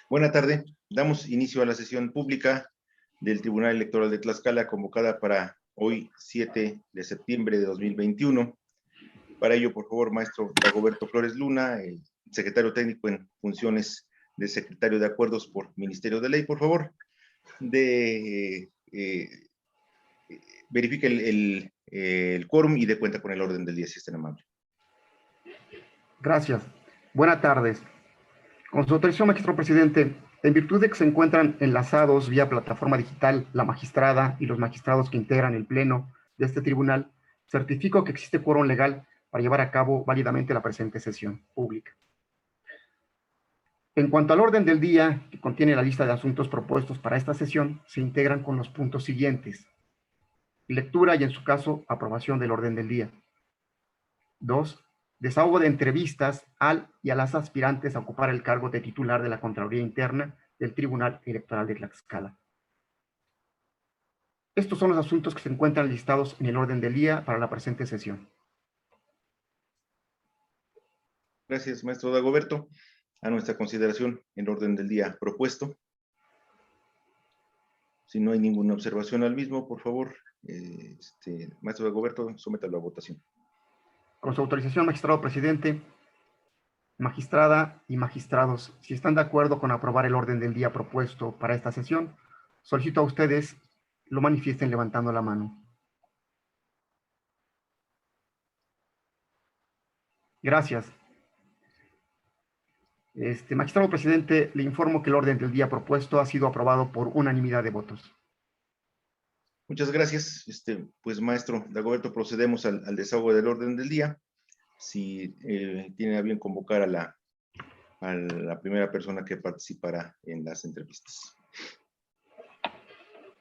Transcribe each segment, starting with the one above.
Buena tarde. Damos inicio a la sesión pública del Tribunal Electoral de Tlaxcala, convocada para hoy, 7 de septiembre de 2021. Para ello, por favor, maestro Dagoberto Flores Luna, el secretario técnico en funciones de secretario de Acuerdos por Ministerio de Ley, por favor, verifique el quórum y dé cuenta con el orden del día, si es tan amable. Gracias. Buenas tardes. Con su autorización, magistrado presidente, en virtud de que se encuentran enlazados vía plataforma digital la magistrada y los magistrados que integran el pleno de este tribunal, certifico que existe quórum legal para llevar a cabo válidamente la presente sesión pública. En cuanto al orden del día, que contiene la lista de asuntos propuestos para esta sesión, se integran con los puntos siguientes: lectura y, en su caso, aprobación del orden del día. 2. Desahogo de entrevistas al y a las aspirantes a ocupar el cargo de titular de la Contraloría Interna del Tribunal Electoral de Tlaxcala. Estos son los asuntos que se encuentran listados en el orden del día para la presente sesión. Gracias, maestro Dagoberto. A nuestra consideración el orden del día propuesto. Si no hay ninguna observación al mismo, por favor, maestro Dagoberto, sométalo a votación. Con su autorización, magistrado presidente, magistrada y magistrados, si están de acuerdo con aprobar el orden del día propuesto para esta sesión, solicito a ustedes lo manifiesten levantando la mano. Gracias. Magistrado presidente, le informo que el orden del día propuesto ha sido aprobado por unanimidad de votos. Muchas gracias. Pues, maestro Dagoberto, procedemos al desahogo del orden del día. Si tiene a bien convocar a la primera persona que participará en las entrevistas.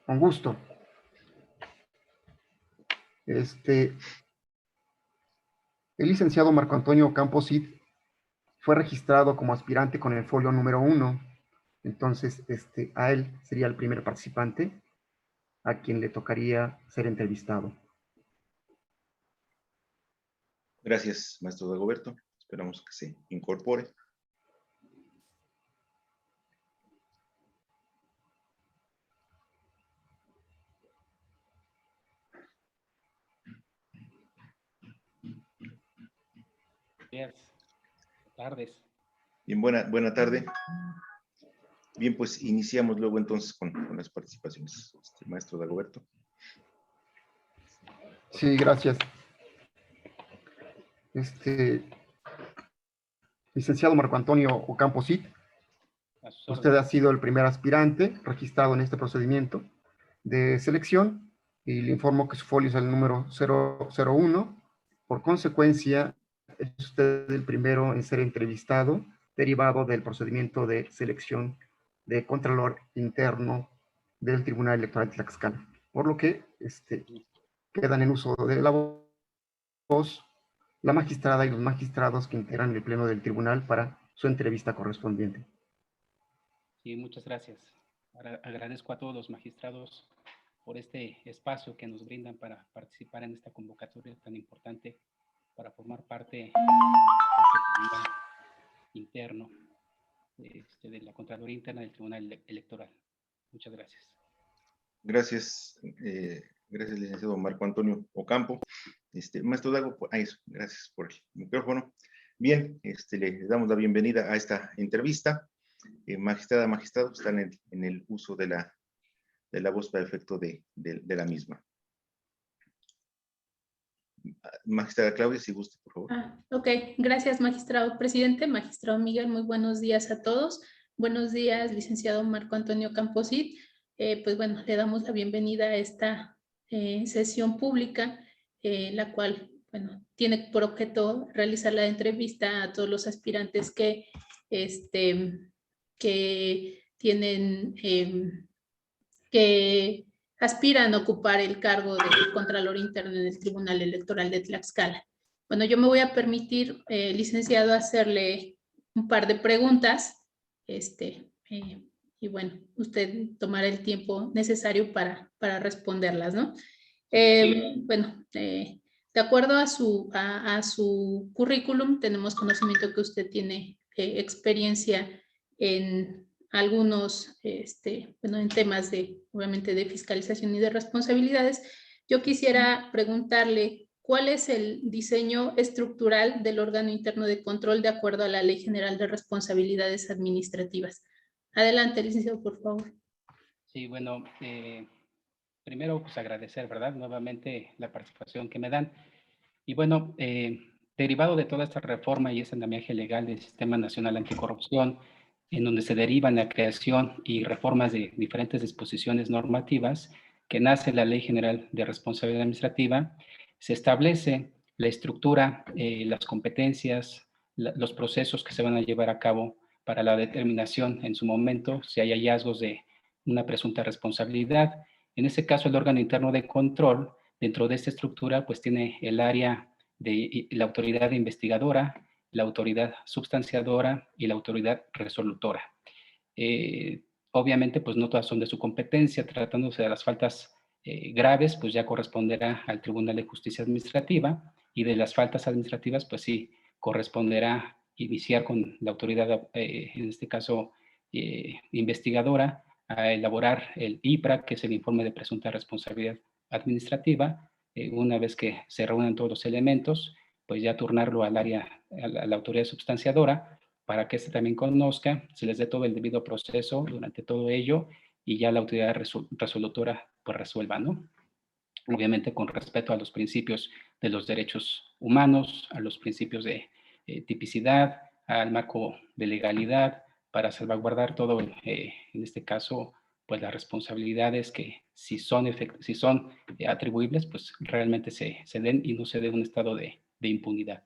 Con gusto. El licenciado Marco Antonio Campos Cid fue registrado como aspirante con el folio número 1. Entonces, a él sería el primer participante a quien le tocaría ser entrevistado. Gracias, maestro Dagoberto. Esperamos que se incorpore. Buenas tardes. Bien, buena tarde. Bien, pues iniciamos luego entonces con las participaciones. Maestro Dagoberto. Sí, gracias. Licenciado Marco Antonio Ocampo Cid, usted ha sido el primer aspirante registrado en este procedimiento de selección y le informo que su folio es el número 001. Por consecuencia, es usted el primero en ser entrevistado, derivado del procedimiento de selección de Contralor Interno del Tribunal Electoral de Tlaxcala. Por lo que quedan en uso de la voz la magistrada y los magistrados que integran el pleno del tribunal para su entrevista correspondiente. Sí, muchas gracias. Ahora agradezco a todos los magistrados por este espacio que nos brindan para participar en esta convocatoria tan importante para formar parte de este tribunal interno de la Contraloría Interna del Tribunal Electoral. Muchas gracias. Gracias, gracias, licenciado Marco Antonio Ocampo. Maestro Dago, gracias por el micrófono. Bien, le damos la bienvenida a esta entrevista. Magistrada, magistrado, están en el uso de la voz para efecto de la misma. Magistrada Claudia, si gusta, por favor. Ok, gracias, magistrado presidente. Magistrado Miguel, muy buenos días a todos. Buenos días, licenciado Marco Antonio Campos Cid. Pues bueno, le damos la bienvenida a esta sesión pública, la cual, bueno, tiene por objeto realizar la entrevista a todos los aspirantes que tienen, que aspiran a ocupar el cargo de Contralor Interno en el Tribunal Electoral de Tlaxcala. Bueno, yo me voy a permitir, licenciado, hacerle un par de preguntas, y bueno, usted tomará el tiempo necesario para responderlas, ¿no? Bueno, de acuerdo a su currículum, tenemos conocimiento que usted tiene experiencia en algunos, bueno, en temas de, obviamente, de fiscalización y de responsabilidades. Yo quisiera preguntarle cuál es el diseño estructural del órgano interno de control de acuerdo a la Ley General de Responsabilidades Administrativas. Adelante, licenciado, por favor. Sí, bueno, primero pues agradecer, ¿verdad? Nuevamente la participación que me dan. Y bueno, derivado de toda esta reforma y ese andamiaje legal del Sistema Nacional Anticorrupción, en donde se derivan la creación y reformas de diferentes disposiciones normativas, que nace la Ley General de Responsabilidad Administrativa, se establece la estructura, las competencias, los procesos que se van a llevar a cabo para la determinación en su momento, si hay hallazgos de una presunta responsabilidad. En ese caso, el órgano interno de control, dentro de esta estructura, pues tiene el área de la autoridad investigadora, la autoridad substanciadora y la autoridad resolutora. Obviamente, pues no todas son de su competencia. Tratándose de las faltas graves, pues ya corresponderá al Tribunal de Justicia Administrativa, y de las faltas administrativas, pues sí, corresponderá iniciar con la autoridad, en este caso, investigadora, a elaborar el IPRA, que es el informe de presunta responsabilidad administrativa. Una vez que se reúnan todos los elementos, pues ya turnarlo al área, a la autoridad substanciadora, para que éste también conozca, se les dé todo el debido proceso durante todo ello, y ya la autoridad resolutora pues resuelva, ¿no? Obviamente con respeto a los principios de los derechos humanos, a los principios de tipicidad, al marco de legalidad, para salvaguardar todo, en este caso, pues las responsabilidades que si son atribuibles, pues realmente se den y no se dé un estado de impunidad.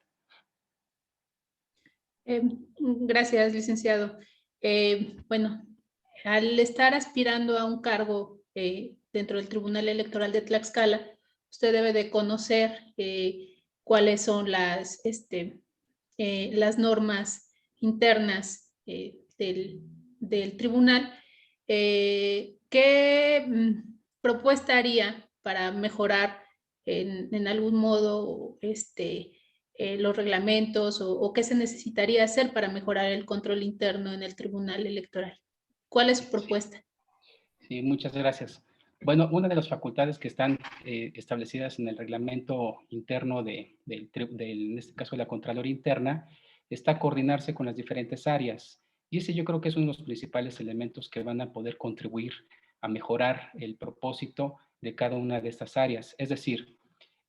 Gracias, licenciado. Bueno, al estar aspirando a un cargo dentro del Tribunal Electoral de Tlaxcala, usted debe de conocer cuáles son las normas internas del tribunal. ¿Qué propuesta haría para mejorar en algún modo los reglamentos o qué se necesitaría hacer para mejorar el control interno en el Tribunal Electoral? ¿Cuál es su propuesta? Sí, muchas gracias. Bueno, una de las facultades que están establecidas en el reglamento interno en este caso, de la Contraloría Interna, está coordinarse con las diferentes áreas. Y ese yo creo que es uno de los principales elementos que van a poder contribuir a mejorar el propósito de cada una de estas áreas. Es decir,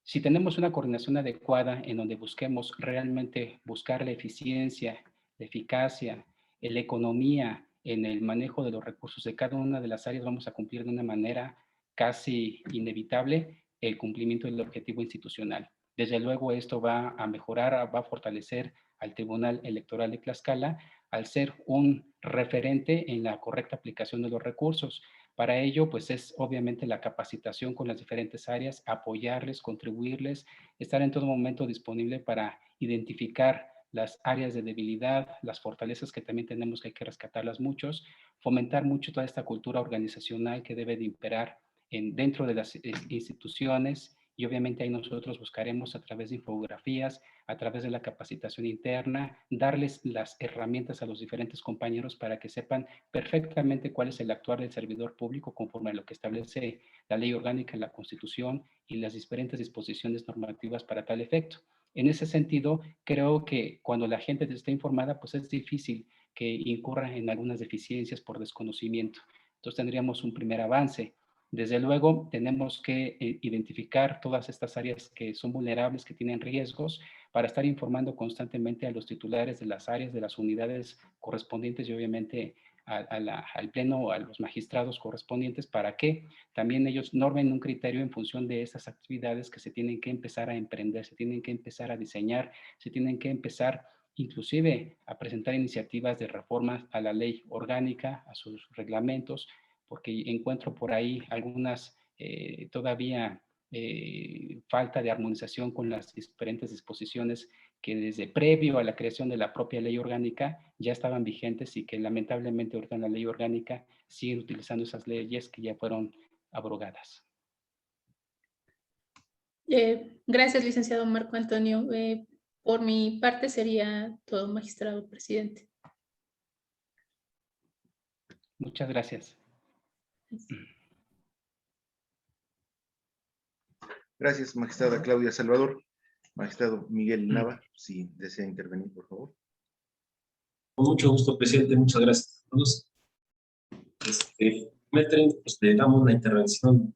si tenemos una coordinación adecuada en donde busquemos realmente buscar la eficiencia, la eficacia, la economía en el manejo de los recursos de cada una de las áreas, vamos a cumplir de una manera casi inevitable el cumplimiento del objetivo institucional. Desde luego esto va a mejorar, va a fortalecer al Tribunal Electoral de Tlaxcala al ser un referente en la correcta aplicación de los recursos. Para ello, pues es obviamente la capacitación con las diferentes áreas, apoyarles, contribuirles, estar en todo momento disponible para identificar las áreas de debilidad, las fortalezas que también tenemos que hay que rescatarlas muchos, fomentar mucho toda esta cultura organizacional que debe de imperar dentro de las instituciones, y obviamente ahí nosotros buscaremos a través de infografías, a través de la capacitación interna, darles las herramientas a los diferentes compañeros para que sepan perfectamente cuál es el actuar del servidor público conforme a lo que establece la ley orgánica, la Constitución y las diferentes disposiciones normativas para tal efecto. En ese sentido, creo que cuando la gente esté informada, pues es difícil que incurra en algunas deficiencias por desconocimiento. Entonces tendríamos un primer avance. Desde luego, tenemos que identificar todas estas áreas que son vulnerables, que tienen riesgos, para estar informando constantemente a los titulares de las áreas, de las unidades correspondientes, y obviamente al pleno o a los magistrados correspondientes, para que también ellos normen un criterio en función de esas actividades que se tienen que empezar a emprender, se tienen que empezar a diseñar, se tienen que empezar inclusive a presentar iniciativas de reforma a la ley orgánica, a sus reglamentos, porque encuentro por ahí algunas todavía falta de armonización con las diferentes disposiciones que desde previo a la creación de la propia ley orgánica ya estaban vigentes, y que lamentablemente ahorita en la ley orgánica siguen utilizando esas leyes que ya fueron abrogadas. Gracias, licenciado Marco Antonio. Por mi parte sería todo, magistrado presidente. Muchas gracias. Gracias, magistrada Claudia Salvador. Magistrado Miguel Nava, si desea intervenir, por favor. Con mucho gusto, presidente. Muchas gracias a todos. Primer pues le damos la intervención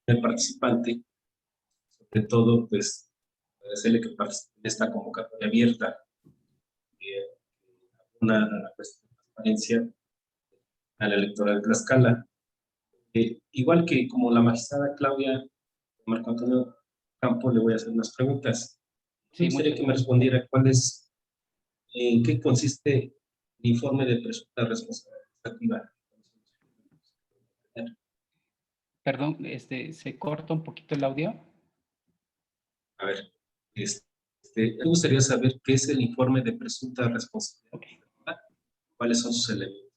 del participante. Sobre todo, pues, agradecerle que participe en esta convocatoria abierta. Una cuestión de transparencia a la electoral de Tlaxcala. Igual que como la magistrada Claudia Marco Antonio Campo, le voy a hacer unas preguntas. Sí, Me gustaría que me respondiera en qué consiste el informe de presunta responsabilidad administrativa. Perdón, ¿se corta un poquito el audio? A ver, me gustaría saber qué es el informe de presunta responsabilidad. Okay. ¿Cuáles son sus elementos?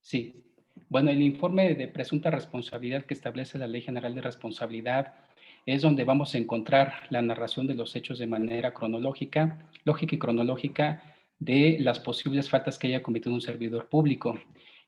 Sí. Bueno, el informe de presunta responsabilidad que establece la Ley General de Responsabilidad es donde vamos a encontrar la narración de los hechos de manera cronológica, lógica y cronológica de las posibles faltas que haya cometido un servidor público.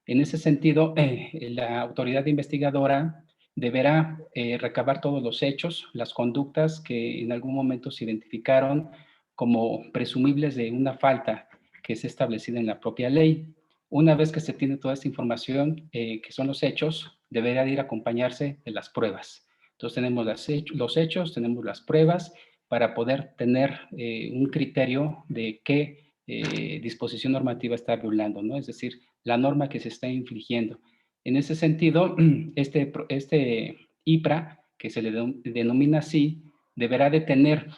En ese sentido, la autoridad investigadora deberá recabar todos los hechos, las conductas que en algún momento se identificaron como presumibles de una falta que es establecida en la propia ley. Una vez que se tiene toda esta información, que son los hechos, deberá de ir a acompañarse de las pruebas. Entonces tenemos los hechos, tenemos las pruebas para poder tener un criterio de qué disposición normativa está violando, ¿no? Es decir, la norma que se está infringiendo. En ese sentido, este IPRA, que se le denomina así, deberá de tener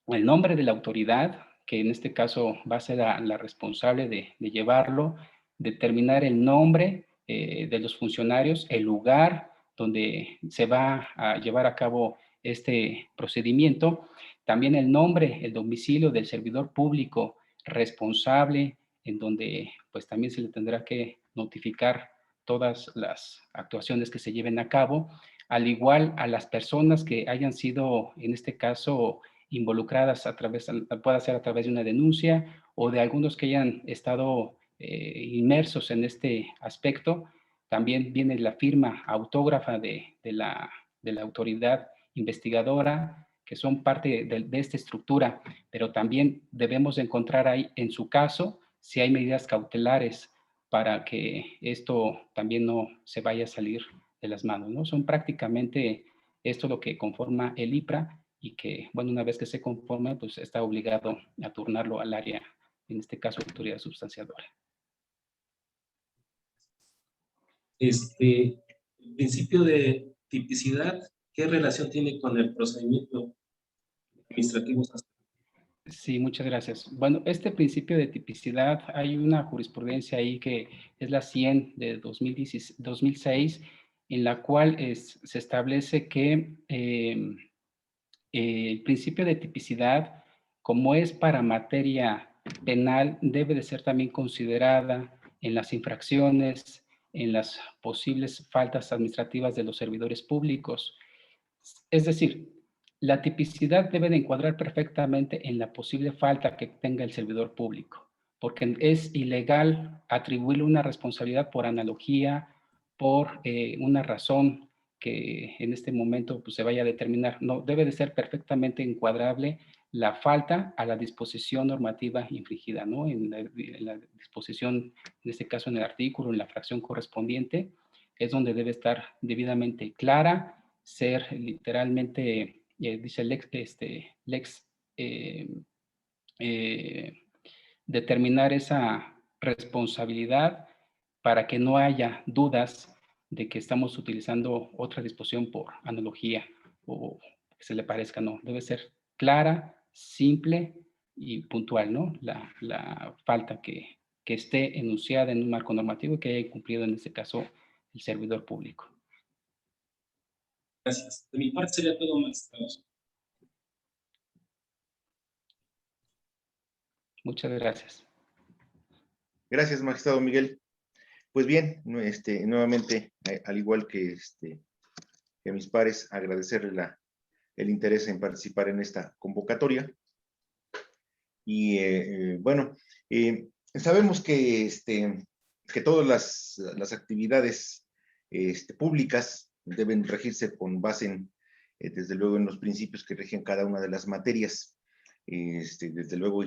el nombre de la autoridad, que en este caso va a ser la responsable de llevarlo, determinar el nombre de los funcionarios, el lugar donde se va a llevar a cabo este procedimiento, también el nombre, el domicilio del servidor público responsable, en donde pues también se le tendrá que notificar todas las actuaciones que se lleven a cabo, al igual a las personas que hayan sido, en este caso, involucradas puede ser a través de una denuncia o de algunos que hayan estado inmersos en este aspecto. También viene la firma autógrafa de la autoridad investigadora, que son parte de esta estructura, pero también debemos encontrar ahí, en su caso, si hay medidas cautelares para que esto también no se vaya a salir de las manos, ¿no? Son prácticamente esto lo que conforma el IPRA y que, bueno, una vez que se conforma, pues está obligado a turnarlo al área, en este caso, autoridad substanciadora. El principio de tipicidad, ¿qué relación tiene con el procedimiento administrativo? Sí, muchas gracias. Bueno, este principio de tipicidad, hay una jurisprudencia ahí que es la 100 de 2006, en la cual se establece que el principio de tipicidad, como es para materia penal, debe de ser también considerada en las infracciones, en las posibles faltas administrativas de los servidores públicos. Es decir, la tipicidad debe de encuadrar perfectamente en la posible falta que tenga el servidor público, porque es ilegal atribuirle una responsabilidad por analogía, por una razón que en este momento pues, se vaya a determinar. No, debe de ser perfectamente encuadrable la falta a la disposición normativa infringida, ¿no? En la disposición, en este caso en el artículo, en la fracción correspondiente, es donde debe estar debidamente clara, ser literalmente, dice Lex, determinar esa responsabilidad para que no haya dudas de que estamos utilizando otra disposición por analogía o que se le parezca, no. Debe ser clara, simple y puntual, ¿no? La falta que esté enunciada en un marco normativo y que haya cumplido en este caso el servidor público. Gracias. De mi parte sería todo, magistrados. Muchas gracias. Gracias, magistrado Miguel. Pues bien, nuevamente, al igual que, que a mis pares, agradecerle el interés en participar en esta convocatoria. Y bueno, sabemos que, que todas las actividades públicas deben regirse con base en, desde luego, en los principios que rigen cada una de las materias. Desde luego,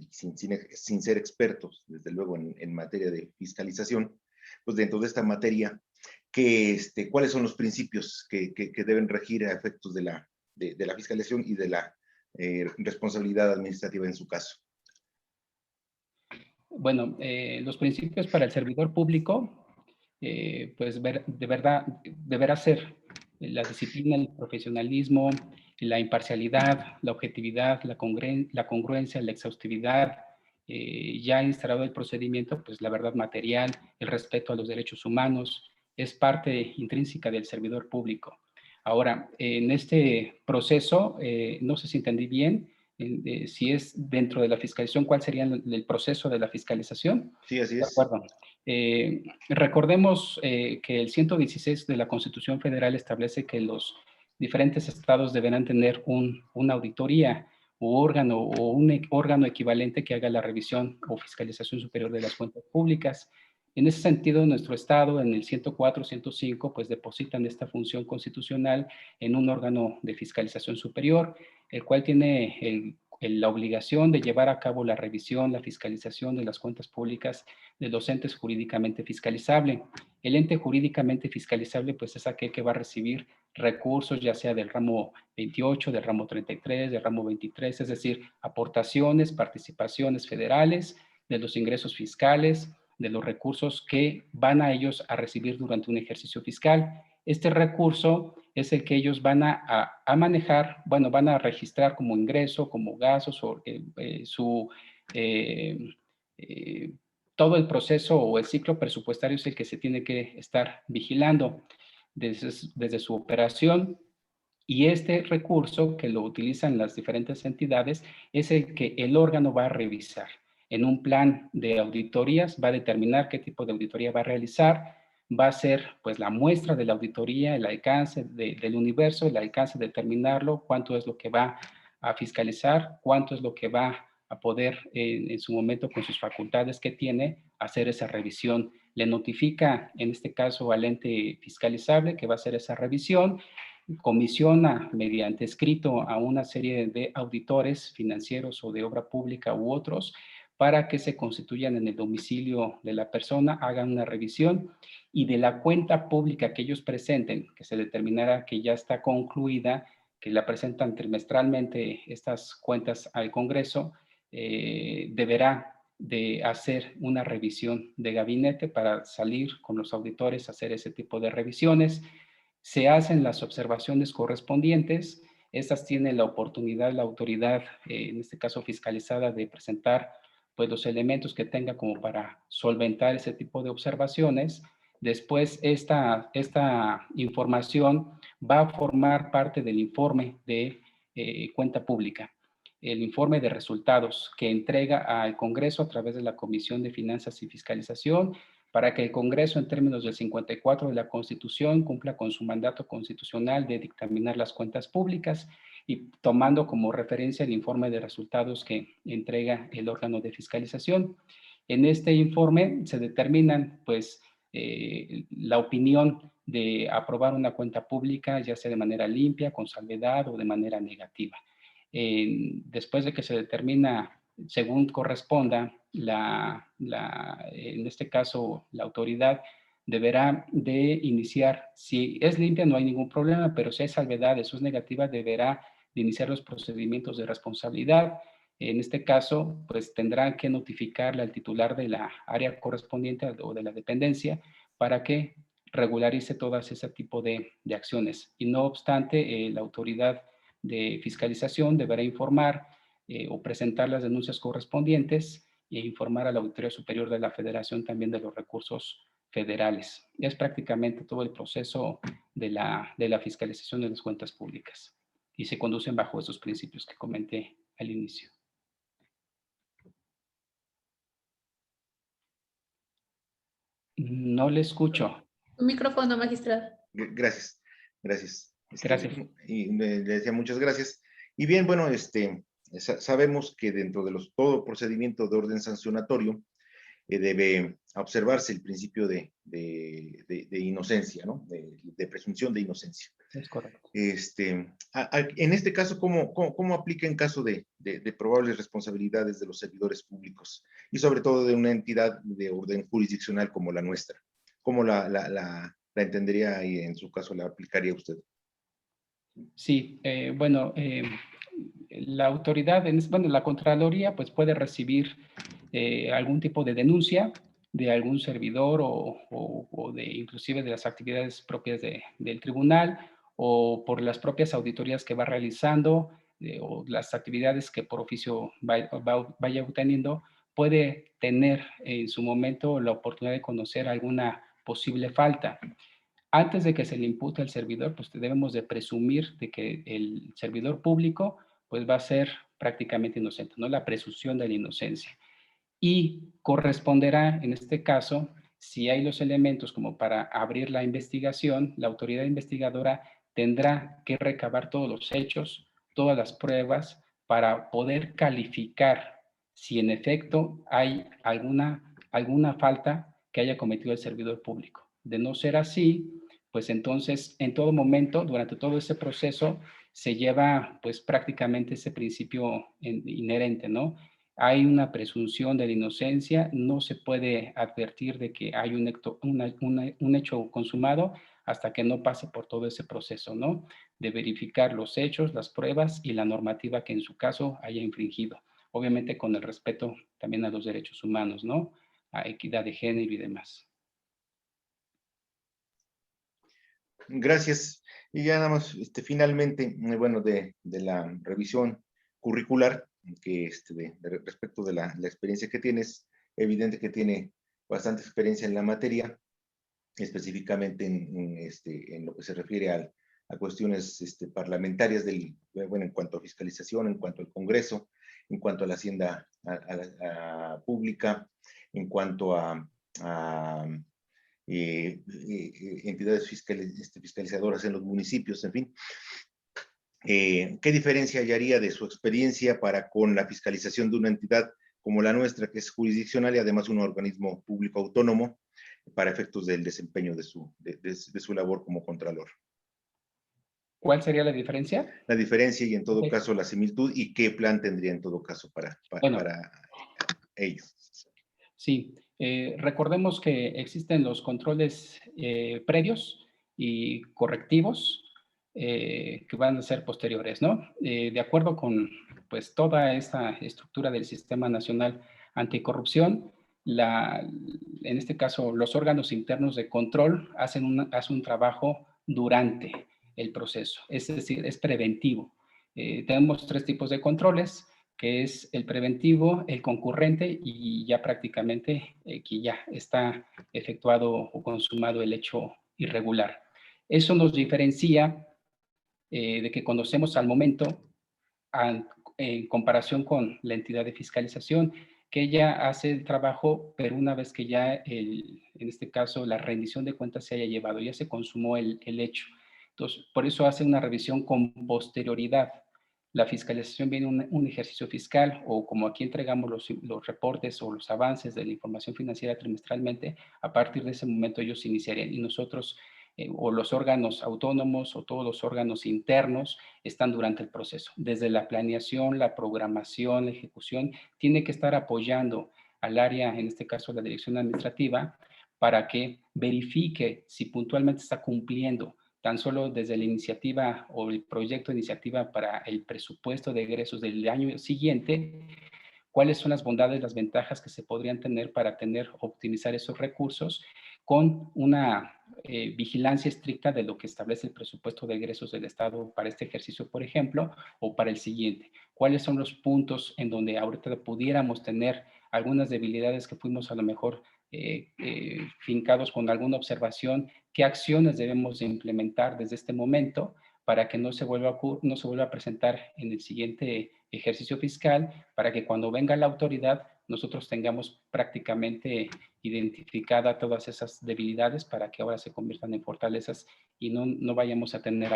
sin ser expertos, desde luego, en materia de fiscalización, pues dentro de esta materia, ¿cuáles son los principios que deben regir a efectos de la fiscalización y de la responsabilidad administrativa en su caso? Bueno, los principios para el servidor público, pues deberá ser la disciplina, el profesionalismo, la imparcialidad, la objetividad, la congruencia, la exhaustividad, ya instalado el procedimiento, pues la verdad material, el respeto a los derechos humanos, es parte intrínseca del servidor público. Ahora, en este proceso, no sé si entendí bien, si es dentro de la fiscalización, ¿cuál sería el proceso de la fiscalización? Sí, así De es. acuerdo. Recordemos que el 116 de la Constitución Federal establece que los diferentes estados deberán tener una auditoría o un órgano equivalente que haga la revisión o fiscalización superior de las cuentas públicas. En ese sentido, nuestro estado, en el 104, 105, pues depositan esta función constitucional en un órgano de fiscalización superior, el cual tiene la obligación de llevar a cabo la revisión, la fiscalización de las cuentas públicas de los entes jurídicamente fiscalizables. El ente jurídicamente fiscalizable, pues es aquel que va a recibir recursos, ya sea del ramo 28, del ramo 33, del ramo 23, es decir, aportaciones, participaciones federales, de los ingresos fiscales, de los recursos que van a ellos a recibir durante un ejercicio fiscal. Este recurso es el que ellos van a manejar, bueno, van a registrar como ingreso, como gastos, o todo el proceso o el ciclo presupuestario es el que se tiene que estar vigilando desde su operación, y este recurso que lo utilizan las diferentes entidades es el que el órgano va a revisar. En un plan de auditorías va a determinar qué tipo de auditoría va a realizar, va a ser pues la muestra de la auditoría, el alcance del universo, el alcance de determinarlo, cuánto es lo que va a fiscalizar, cuánto es lo que va a poder en su momento con sus facultades que tiene hacer esa revisión. Le notifica en este caso al ente fiscalizable que va a hacer esa revisión, comisiona mediante escrito a una serie de auditores financieros o de obra pública u otros para que se constituyan en el domicilio de la persona, hagan una revisión y de la cuenta pública que ellos presenten, que se determinará que ya está concluida, que la presentan trimestralmente estas cuentas al Congreso, deberá de hacer una revisión de gabinete para salir con los auditores a hacer ese tipo de revisiones. Se hacen las observaciones correspondientes, estas tienen la oportunidad, la autoridad, en este caso fiscalizada, de presentar pues los elementos que tenga como para solventar ese tipo de observaciones. Después esta información va a formar parte del informe de cuenta pública, el informe de resultados que entrega al Congreso a través de la Comisión de Finanzas y Fiscalización, para que el Congreso, en términos del 54 de la Constitución, cumpla con su mandato constitucional de dictaminar las cuentas públicas y tomando como referencia el informe de resultados que entrega el órgano de fiscalización. En este informe se determinan, pues, la opinión de aprobar una cuenta pública, ya sea de manera limpia, con salvedad o de manera negativa. Después de que se determina, según corresponda, en este caso la autoridad deberá de iniciar, si es limpia no hay ningún problema, pero si hay salvedades o es negativa, deberá de iniciar los procedimientos de responsabilidad. En este caso, pues tendrán que notificarle al titular de la área correspondiente o de la dependencia para que regularice todas ese tipo de acciones. Y no obstante, la autoridad de fiscalización deberá informar o presentar las denuncias correspondientes e informar a la Auditoría Superior de la Federación también de los recursos federales. Es prácticamente todo el proceso de la fiscalización de las cuentas públicas y se conducen bajo esos principios que comenté al inicio. No le escucho. Un micrófono, magistrado. Gracias, gracias. Gracias. Y le decía muchas gracias. Y bien, bueno, sabemos que dentro de todo procedimiento de orden sancionatorio debe observarse el principio de inocencia, ¿no? De presunción de inocencia. Es correcto. En este caso, ¿cómo aplica en caso de probables responsabilidades de los servidores públicos y sobre todo de una entidad de orden jurisdiccional como la nuestra? ¿Cómo la entendería y en su caso la aplicaría usted? Sí, bueno, la autoridad, bueno, la Contraloría pues puede recibir algún tipo de denuncia de algún servidor o de inclusive de las actividades propias del tribunal o por las propias auditorías que va realizando o las actividades que por oficio vaya obteniendo, puede tener en su momento la oportunidad de conocer alguna posible falta. Antes de que se le impute al servidor, pues debemos de presumir de que el servidor público pues va a ser prácticamente inocente, ¿no? La presunción de la inocencia. Y corresponderá, en este caso, si hay los elementos como para abrir la investigación, la autoridad investigadora tendrá que recabar todos los hechos, todas las pruebas para poder calificar si en efecto hay alguna falta que haya cometido el servidor público. De no ser así, pues entonces en todo momento, durante todo ese proceso, se lleva pues prácticamente ese principio inherente, ¿no? Hay una presunción de la inocencia, no se puede advertir de que hay un hecho consumado hasta que no pase por todo ese proceso, ¿no? De verificar los hechos, las pruebas y la normativa que en su caso haya infringido. Obviamente con el respeto también a los derechos humanos, ¿no? A equidad de género y demás. Gracias. Y ya nada más, finalmente, bueno, de la revisión curricular, que respecto de la experiencia que tienes, evidente que tiene bastante experiencia en la materia, específicamente en lo que se refiere a cuestiones parlamentarias, bueno, en cuanto a fiscalización, en cuanto al Congreso, en cuanto a la hacienda pública, en cuanto a entidades fiscalizadoras en los municipios, en fin. ¿Qué diferencia hallaría de su experiencia para con la fiscalización de una entidad como la nuestra, que es jurisdiccional y además un organismo público autónomo, para efectos del desempeño de su labor como contralor? ¿Cuál sería la diferencia? La diferencia y en todo caso la similitud, y qué plan tendría en todo caso para ello. Sí, recordemos que existen los controles previos y correctivos que van a ser posteriores, ¿no? De acuerdo con pues toda esta estructura del Sistema Nacional Anticorrupción, en este caso los órganos internos de control hacen un trabajo durante el proceso, es decir, es preventivo. Tenemos 3 tipos de controles, que es el preventivo, el concurrente y ya prácticamente que ya está efectuado o consumado el hecho irregular. Eso nos diferencia de que conocemos al momento en comparación con la entidad de fiscalización, que ella hace el trabajo, pero una vez que ya, en este caso, la rendición de cuentas se haya llevado, ya se consumó el hecho. Entonces, por eso hace una revisión con posterioridad. La fiscalización viene un ejercicio fiscal o como aquí entregamos los reportes o los avances de la información financiera trimestralmente, a partir de ese momento ellos iniciarían y nosotros o los órganos autónomos o todos los órganos internos están durante el proceso. Desde la planeación, la programación, la ejecución, tiene que estar apoyando al área, en este caso la dirección administrativa, para que verifique si puntualmente está cumpliendo tan solo desde la iniciativa o el proyecto de iniciativa para el presupuesto de egresos del año siguiente, cuáles son las bondades, las ventajas que se podrían tener para optimizar esos recursos con una vigilancia estricta de lo que establece el presupuesto de egresos del Estado para este ejercicio, por ejemplo, o para el siguiente. ¿Cuáles son los puntos en donde ahorita pudiéramos tener algunas debilidades que fuimos a lo mejor fincados con alguna observación? ¿Qué acciones debemos de implementar desde este momento para que no se vuelva a presentar en el siguiente ejercicio fiscal, para que cuando venga la autoridad nosotros tengamos prácticamente identificada todas esas debilidades para que ahora se conviertan en fortalezas y no vayamos a tener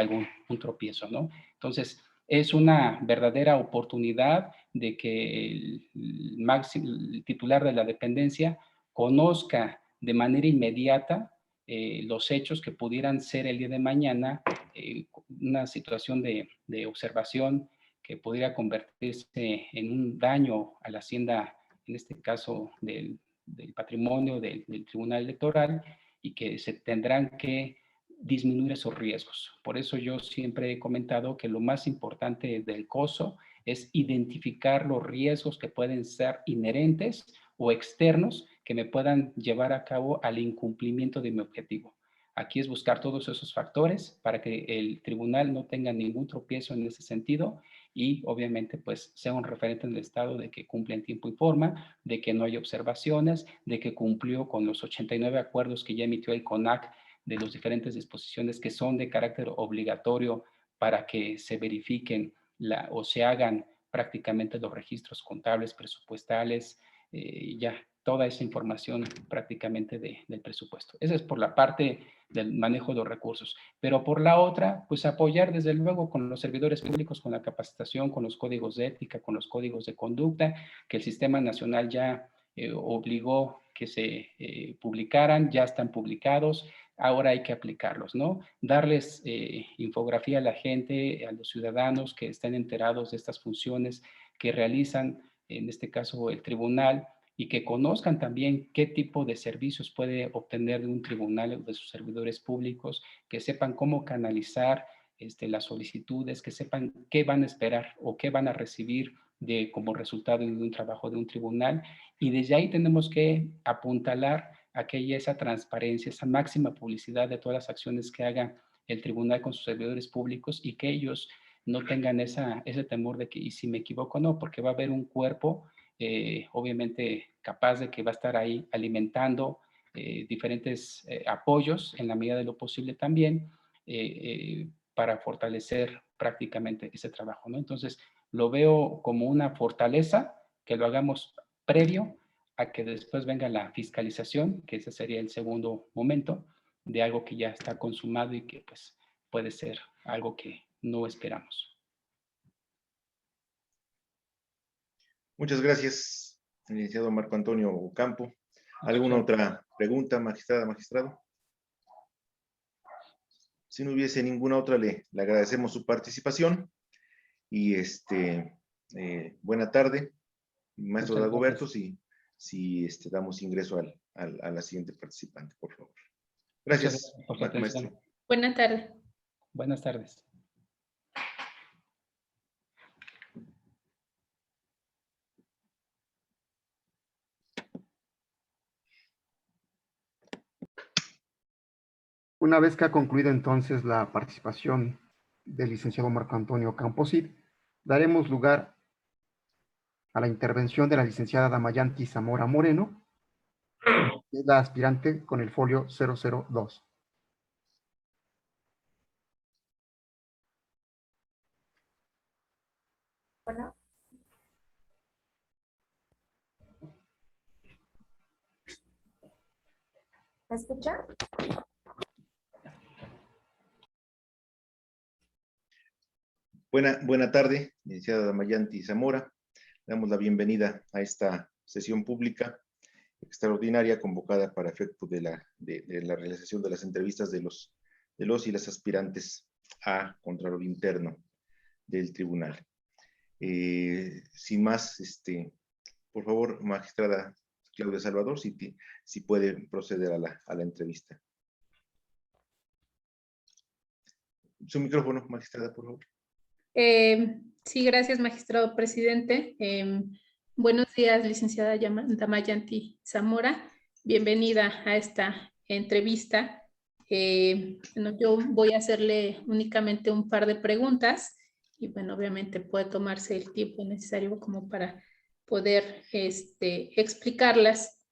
un tropiezo, ¿no? Entonces, es una verdadera oportunidad de que el titular de la dependencia conozca de manera inmediata los hechos que pudieran ser el día de mañana una situación de observación que pudiera convertirse en un daño a la hacienda, en este caso del patrimonio del Tribunal Electoral, y que se tendrán que disminuir esos riesgos. Por eso yo siempre he comentado que lo más importante del COSO es identificar los riesgos que pueden ser inherentes o externos que me puedan llevar a cabo al incumplimiento de mi objetivo. Aquí es buscar todos esos factores para que el tribunal no tenga ningún tropiezo en ese sentido y obviamente pues sea un referente en el Estado de que cumple en tiempo y forma, de que no hay observaciones, de que cumplió con los 89 acuerdos que ya emitió el CONAC de las diferentes disposiciones que son de carácter obligatorio para que se verifiquen o se hagan prácticamente los registros contables, presupuestales, ya toda esa información prácticamente del presupuesto. Esa es por la parte del manejo de los recursos. Pero por la otra, pues apoyar desde luego con los servidores públicos, con la capacitación, con los códigos de ética, con los códigos de conducta, que el Sistema Nacional ya obligó que se publicaran, ya están publicados, ahora hay que aplicarlos, ¿no? Darles infografía a la gente, a los ciudadanos que estén enterados de estas funciones que realizan, en este caso el tribunal, y que conozcan también qué tipo de servicios puede obtener de un tribunal o de sus servidores públicos, que sepan cómo canalizar las solicitudes, que sepan qué van a esperar o qué van a recibir como resultado de un trabajo de un tribunal. Y desde ahí tenemos que apuntalar esa transparencia, esa máxima publicidad de todas las acciones que haga el tribunal con sus servidores públicos y que ellos no tengan ese temor de que, y si me equivoco, no, porque va a haber un cuerpo obviamente capaz de que va a estar ahí alimentando diferentes apoyos en la medida de lo posible también para fortalecer prácticamente ese trabajo, ¿no? Entonces, lo veo como una fortaleza que lo hagamos previo a que después venga la fiscalización, que ese sería el segundo momento de algo que ya está consumado y que pues puede ser algo que no esperamos. Muchas gracias, licenciado Marco Antonio Ocampo. ¿Alguna otra pregunta, magistrada, magistrado? Si no hubiese ninguna otra, le agradecemos su participación. Y buena tarde, maestro Dagoberto, si damos ingreso a la siguiente participante, por favor. Gracias, maestro. Buenas tardes. Buenas tardes. Una vez que ha concluido entonces la participación del licenciado Marco Antonio Ocampo Cid, daremos lugar a la intervención de la licenciada Damayanti Zamora Moreno, que es la aspirante con el folio 002. Bueno. ¿Me escucha? Buena tarde, licenciada Damayanti Zamora. Damos la bienvenida a esta sesión pública extraordinaria convocada para efecto de la realización de las entrevistas de los y las aspirantes a Contralor Interno del Tribunal. Sin más, por favor, magistrada Claudia Salvador, si puede proceder a la entrevista. Su micrófono, magistrada, por favor. Sí, gracias, magistrado presidente. Buenos días, licenciada Damayanti Zamora. Bienvenida a esta entrevista. Bueno, yo voy a hacerle únicamente un par de preguntas y, bueno, obviamente puede tomarse el tiempo necesario como para poder explicarlas.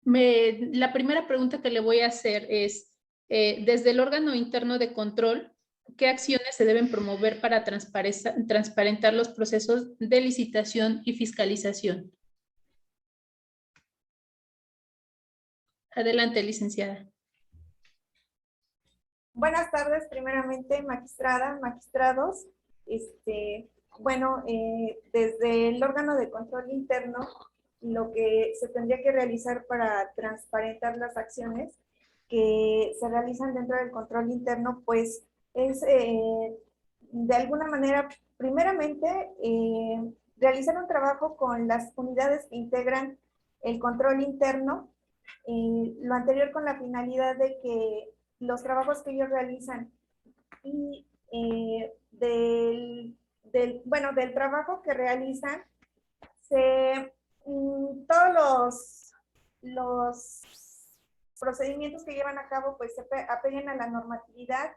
La primera pregunta que le voy a hacer es, desde el órgano interno de control, ¿qué acciones se deben promover para transparentar los procesos de licitación y fiscalización? Adelante, licenciada. Buenas tardes, primeramente, magistrada, magistrados. Bueno, desde el órgano de control interno, lo que se tendría que realizar para transparentar las acciones que se realizan dentro del control interno, pues es de alguna manera, primeramente, realizar un trabajo con las unidades que integran el control interno, lo anterior con la finalidad de que los trabajos que ellos realizan y del trabajo que realizan, todos los procedimientos que llevan a cabo pues se apeguen a la normatividad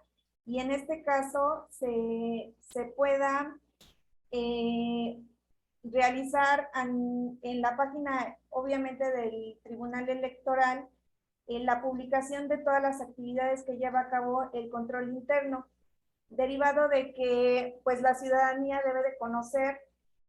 y en este caso se pueda realizar en la página, obviamente, del Tribunal Electoral, la publicación de todas las actividades que lleva a cabo el control interno, derivado de que pues la ciudadanía debe de conocer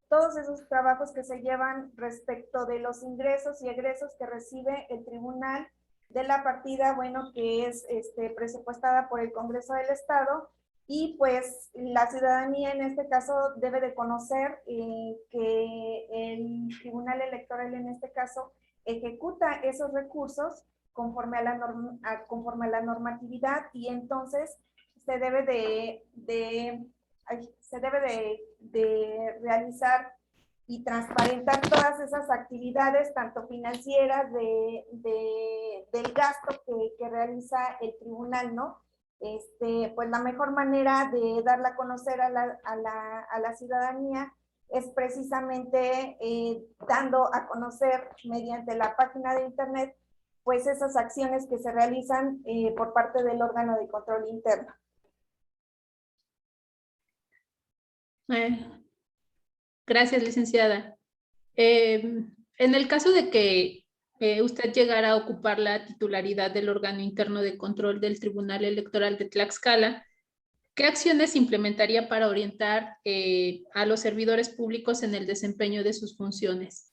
todos esos trabajos que se llevan respecto de los ingresos y egresos que recibe el tribunal de la partida, bueno, que es presupuestada por el Congreso del Estado, y pues la ciudadanía en este caso debe de conocer que el Tribunal Electoral en este caso ejecuta esos recursos conforme a la normatividad, y entonces se debe de realizar y transparentar todas esas actividades, tanto financieras del gasto que realiza el tribunal, ¿no? Pues la mejor manera de darla a conocer a la ciudadanía es precisamente dando a conocer mediante la página de internet pues esas acciones que se realizan por parte del órgano de control interno. Gracias, licenciada. En el caso de que usted llegara a ocupar la titularidad del órgano interno de control del Tribunal Electoral de Tlaxcala, ¿qué acciones implementaría para orientar a los servidores públicos en el desempeño de sus funciones?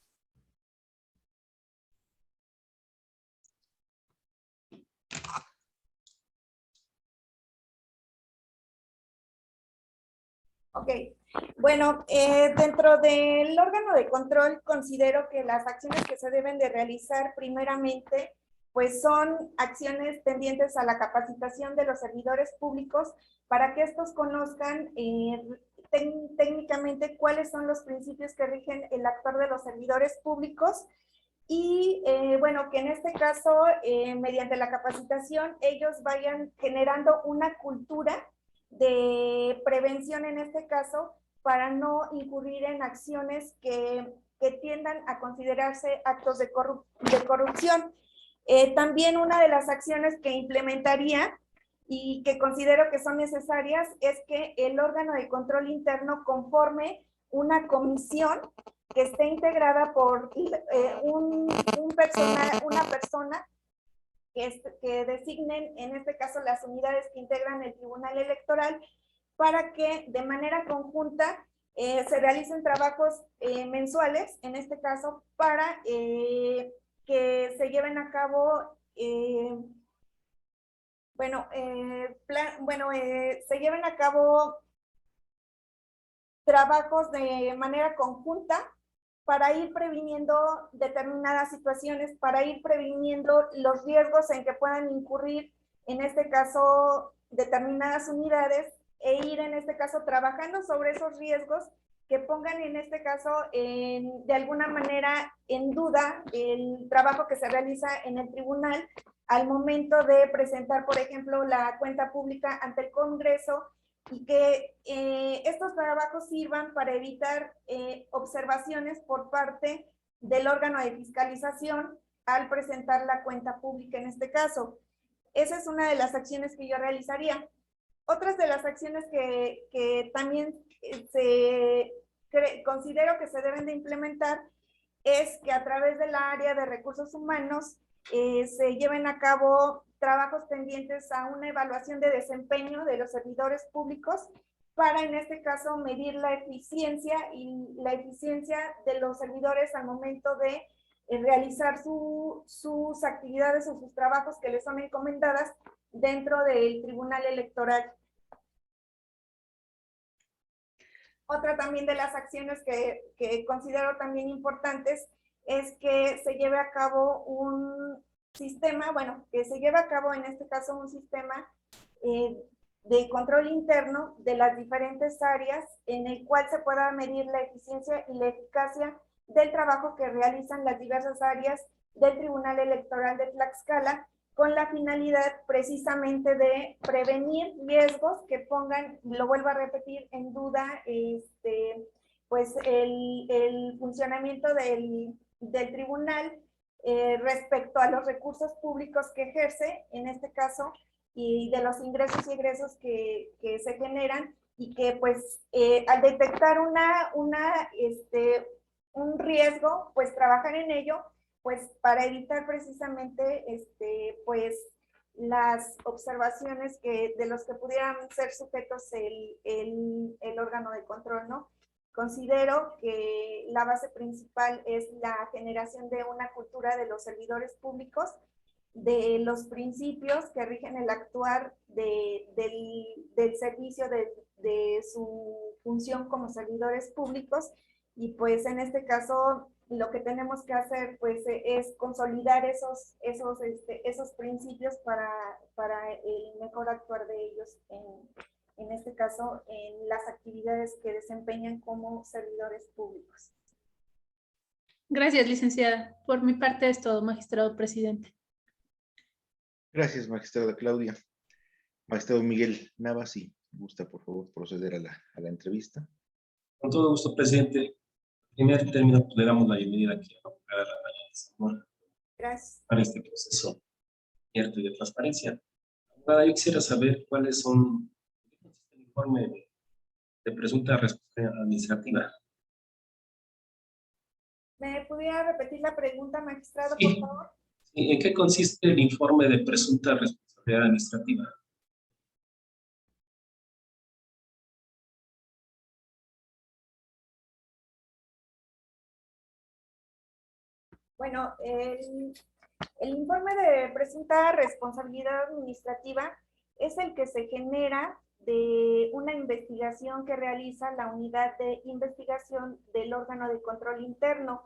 Ok, bueno, dentro del órgano de control considero que las acciones que se deben de realizar primeramente pues son acciones tendientes a la capacitación de los servidores públicos para que estos conozcan técnicamente cuáles son los principios que rigen el actuar de los servidores públicos y bueno, que en este caso mediante la capacitación ellos vayan generando una cultura de prevención en este caso para no incurrir en acciones que tiendan a considerarse actos de corrupción. También una de las acciones que implementaría y que considero que son necesarias es que el órgano de control interno conforme una comisión que esté integrada por una persona que designen, en este caso, las unidades que integran el Tribunal Electoral, para que de manera conjunta se realicen trabajos mensuales, en este caso, para que se lleven a cabo, se lleven a cabo trabajos de manera conjunta para ir previniendo determinadas situaciones, para ir previniendo los riesgos en que puedan incurrir, en este caso, determinadas unidades, e ir, en este caso, trabajando sobre esos riesgos que pongan, en este caso, de alguna manera, en duda el trabajo que se realiza en el tribunal al momento de presentar, por ejemplo, la cuenta pública ante el Congreso, y que estos trabajos sirvan para evitar observaciones por parte del órgano de fiscalización al presentar la cuenta pública en este caso. Esa es una de las acciones que yo realizaría. Otras de las acciones que también considero que se deben de implementar es que a través del área de recursos humanos se lleven a cabo trabajos tendientes a una evaluación de desempeño de los servidores públicos para, en este caso, medir la eficiencia de los servidores al momento de realizar sus actividades o sus trabajos que les son encomendadas, dentro del Tribunal Electoral. Otra también de las acciones que considero también importantes es que se lleve a cabo un sistema, bueno, que se lleve a cabo en este caso un sistema de control interno de las diferentes áreas en el cual se pueda medir la eficiencia y la eficacia del trabajo que realizan las diversas áreas del Tribunal Electoral de Tlaxcala, con la finalidad precisamente de prevenir riesgos que pongan, lo vuelvo a repetir, en duda pues el funcionamiento del tribunal respecto a los recursos públicos que ejerce, en este caso, y de los ingresos y egresos que se generan, y que pues al detectar un riesgo, pues trabajar en ello, pues para evitar precisamente pues las observaciones de los que pudieran ser sujetos el órgano de control, ¿no? Considero que la base principal es la generación de una cultura de los servidores públicos, de los principios que rigen el actuar del servicio, de su función como servidores públicos, y pues en este caso lo que tenemos que hacer pues es consolidar esos principios para el mejor actuar de ellos en este caso en las actividades que desempeñan como servidores públicos. Gracias, licenciada. Por mi parte es todo, magistrado presidente. Gracias, magistrada Claudia. Magistrado Miguel Navas, si gusta, por favor, proceder a la entrevista. Con todo gusto, presidente. En primer término, le damos la bienvenida aquí a la Abogada de la Mañana de Zamora. Gracias. Para este proceso abierto y de transparencia. Abogada, yo quisiera saber cuáles son el informe de presunta responsabilidad administrativa. ¿Me pudiera repetir la pregunta, magistrado, Sí. por favor? ¿En qué consiste el informe de presunta responsabilidad administrativa? Bueno, el informe de presunta responsabilidad administrativa es el que se genera de una investigación que realiza la unidad de investigación del órgano de control interno.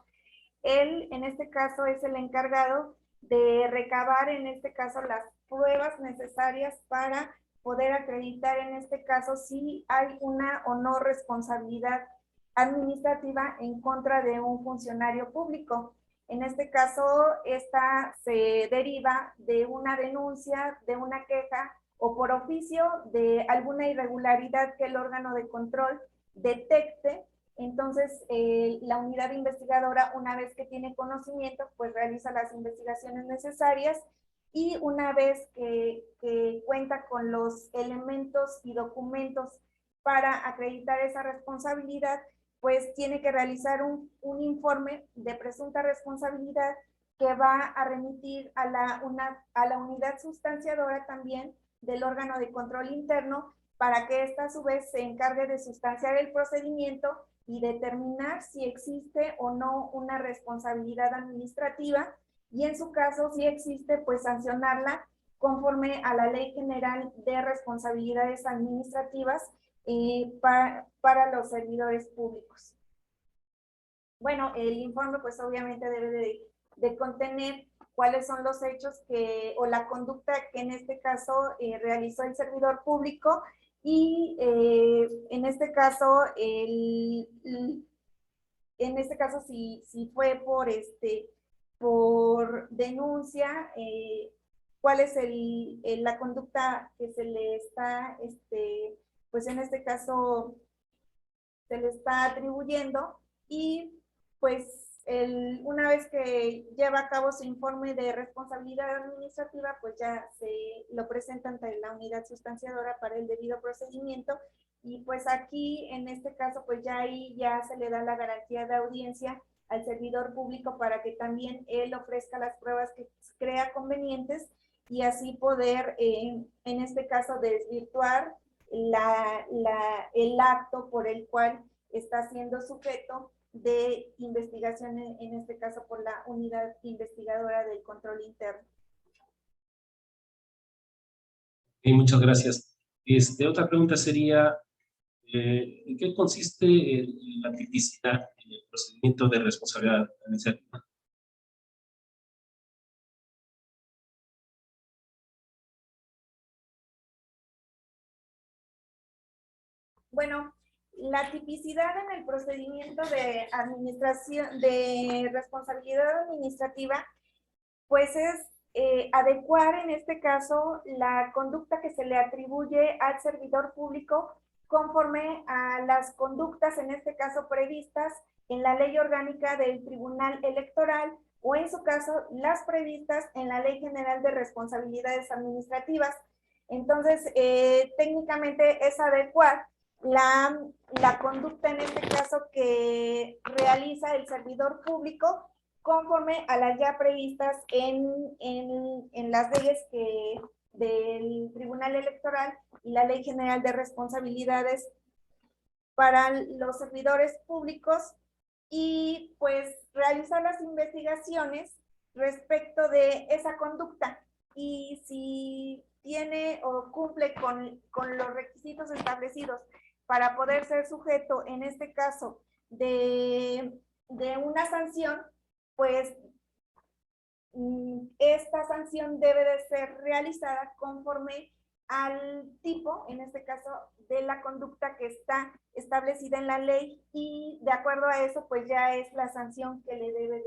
Él, en este caso, es el encargado de recabar, en este caso, las pruebas necesarias para poder acreditar, en este caso, si hay una o no responsabilidad administrativa en contra de un funcionario público. En este caso, esta se deriva de una denuncia, de una queja o por oficio de alguna irregularidad que el órgano de control detecte. Entonces, la unidad investigadora, una vez que tiene conocimiento, pues realiza las investigaciones necesarias, y una vez que cuenta con los elementos y documentos para acreditar esa responsabilidad, pues tiene que realizar un informe de presunta responsabilidad que va a remitir a la unidad sustanciadora también del órgano de control interno, para que ésta a su vez se encargue de sustanciar el procedimiento y determinar si existe o no una responsabilidad administrativa, y en su caso, si existe, pues sancionarla conforme a la Ley General de Responsabilidades Administrativas para los servidores públicos. Bueno, el informe pues obviamente debe de contener cuáles son los hechos o la conducta que en este caso realizó el servidor público, y en este caso si fue por denuncia, cuál es la conducta que se le está pues en este caso se le está atribuyendo, y pues una vez que lleva a cabo su informe de responsabilidad administrativa, pues ya se lo presenta ante la unidad sustanciadora para el debido procedimiento, y pues aquí en este caso pues ya ahí ya se le da la garantía de audiencia al servidor público para que también él ofrezca las pruebas que crea convenientes, y así poder en este caso desvirtuar el acto por el cual está siendo sujeto de investigación, en este caso por la unidad investigadora del control interno. Y muchas gracias. Otra pregunta sería, ¿en qué consiste la tipicidad en el procedimiento de responsabilidad administrativa? Bueno, la tipicidad en el procedimiento de administración, de responsabilidad administrativa, pues es adecuar en este caso la conducta que se le atribuye al servidor público conforme a las conductas, en este caso previstas en la ley orgánica del Tribunal Electoral o en su caso las previstas en la Ley General de Responsabilidades Administrativas. Entonces, técnicamente es adecuar la conducta en este caso que realiza el servidor público conforme a las ya previstas en las leyes del Tribunal Electoral y la Ley General de Responsabilidades para los servidores públicos y pues realizar las investigaciones respecto de esa conducta y si tiene o cumple con los requisitos establecidos para poder ser sujeto, en este caso, de una sanción, pues esta sanción debe de ser realizada conforme al tipo, en este caso, de la conducta que está establecida en la ley y de acuerdo a eso, pues ya es la sanción que le debe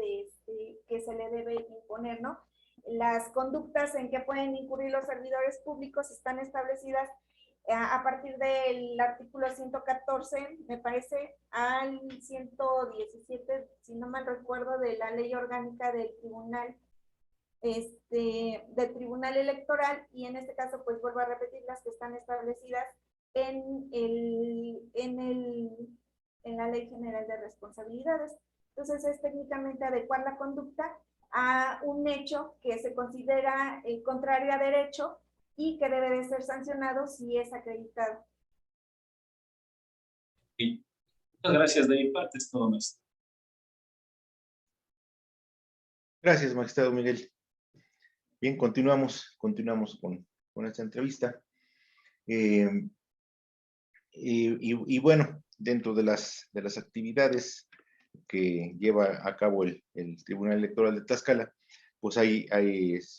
que se le debe imponer, ¿no? Las conductas en que pueden incurrir los servidores públicos están establecidas a partir del artículo 114, me parece, al 117, si no mal recuerdo, de la ley orgánica del Tribunal Electoral y en este caso pues vuelvo a repetir las que están establecidas en la Ley General de Responsabilidades. Entonces es técnicamente adecuar la conducta a un hecho que se considera contrario a derecho y que debe de ser sancionado si es acreditado. Y muchas gracias, de mi parte es todo, maestro. Gracias, magistrado Miguel. Bien, continuamos con esta entrevista. Y bueno, dentro de las actividades que lleva a cabo el Tribunal Electoral de Tlaxcala, pues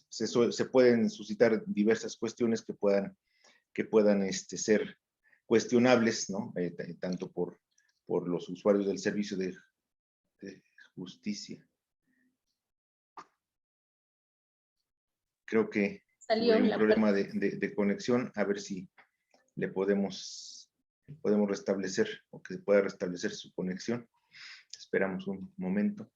se pueden suscitar diversas cuestiones que puedan ser cuestionables, ¿no? Tanto por los usuarios del servicio de justicia. Creo que hay un problema de conexión, a ver si le podemos restablecer o que se pueda restablecer su conexión. Esperamos un momento.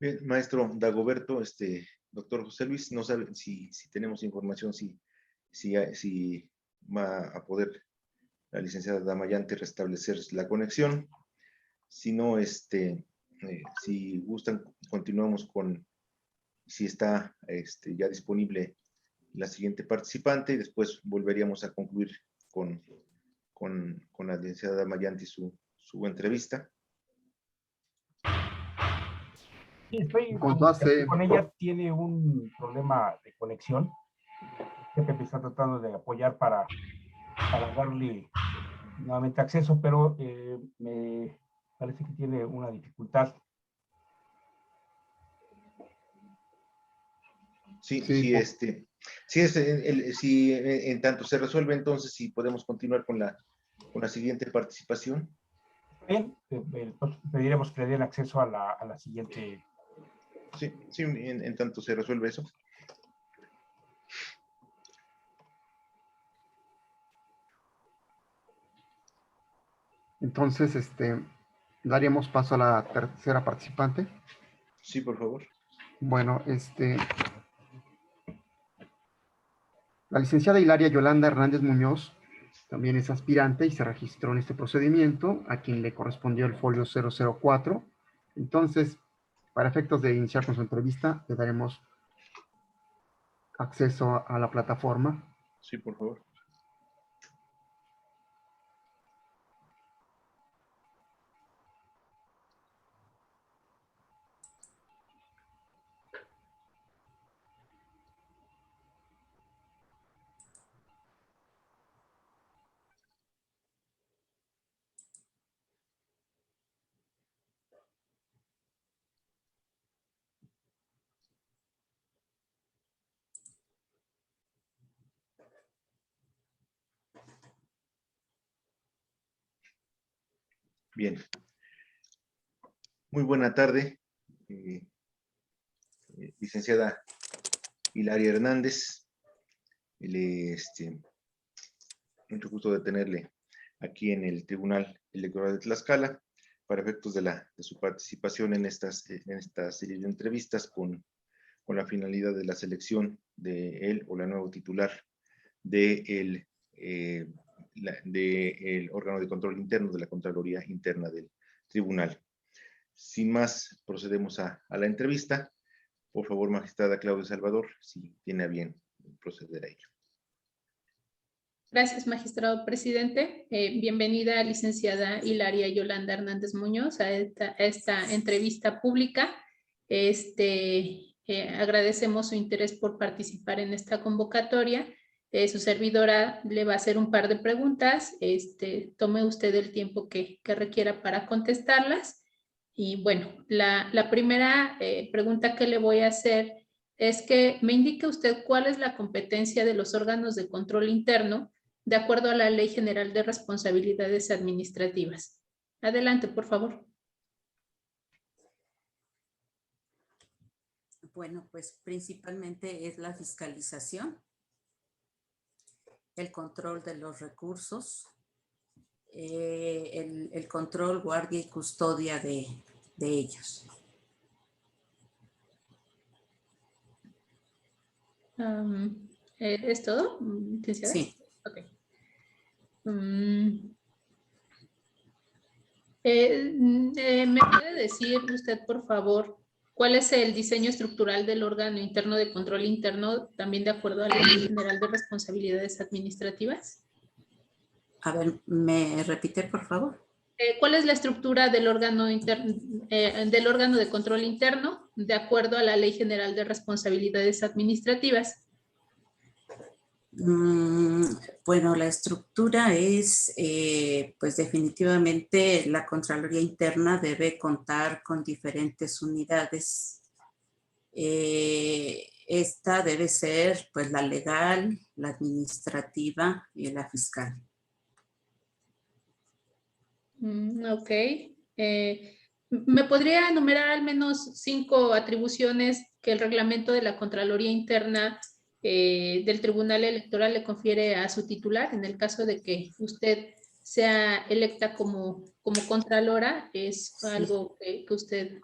Bien, maestro Dagoberto, doctor José Luis, no sabe si tenemos información, si va a poder la licenciada Damayante restablecer la conexión. Si no, si gustan, continuamos con, si está ya disponible la siguiente participante y después volveríamos a concluir con la licenciada Damayante y su entrevista. Sí, estoy con ella, tiene un problema de conexión. Siempre me está tratando de apoyar para darle nuevamente acceso, pero me parece que tiene una dificultad. Sí, si en tanto se resuelve, entonces si podemos continuar con la siguiente participación. Bien, pediremos que le den acceso a la siguiente. Sí, en tanto se resuelve eso. Entonces, daríamos paso a la tercera participante. Sí, por favor. Bueno, la licenciada Hilaria Yolanda Hernández Muñoz también es aspirante y se registró en este procedimiento, a quien le correspondió el folio 004. Entonces, para efectos de iniciar con su entrevista, le daremos acceso a la plataforma. Sí, por favor. Bien. Muy buena tarde, licenciada Hilaria Hernández. Mucho gusto de tenerle aquí en el Tribunal Electoral de Tlaxcala para efectos de su participación en esta serie de entrevistas con la finalidad de la selección de él o la nueva titular del órgano de control interno de la Contraloría Interna del Tribunal. Sin más, procedemos a la entrevista. Por favor, magistrada Claudia Salvador, si tiene a bien proceder a ello. Gracias, magistrado presidente. Bienvenida, licenciada Hilaria Yolanda Hernández Muñoz, a esta entrevista pública. Agradecemos su interés por participar en esta convocatoria. Su servidora le va a hacer un par de preguntas. Tome usted el tiempo que requiera para contestarlas. Y bueno, la primera pregunta que le voy a hacer es que me indique usted cuál es la competencia de los órganos de control interno de acuerdo a la Ley General de Responsabilidades Administrativas. Adelante, por favor. Bueno, pues principalmente es la fiscalización, el control de los recursos, el control, guardia y custodia de ellos. ¿Es todo, licenciada? Sí. Ok. ¿Me puede decir usted, por favor, cuál es el diseño estructural del órgano interno de control interno, también de acuerdo a la Ley General de Responsabilidades Administrativas? A ver, ¿me repite, por favor? ¿Cuál es la estructura del órgano de control interno de acuerdo a la Ley General de Responsabilidades Administrativas? Bueno, la estructura es, pues definitivamente la Contraloría Interna debe contar con diferentes unidades. Esta debe ser pues la legal, la administrativa y la fiscal. Ok. ¿Me podría enumerar al menos 5 atribuciones que el reglamento de la Contraloría Interna del Tribunal Electoral le confiere a su titular? En el caso de que usted sea electa como contralora, es algo que usted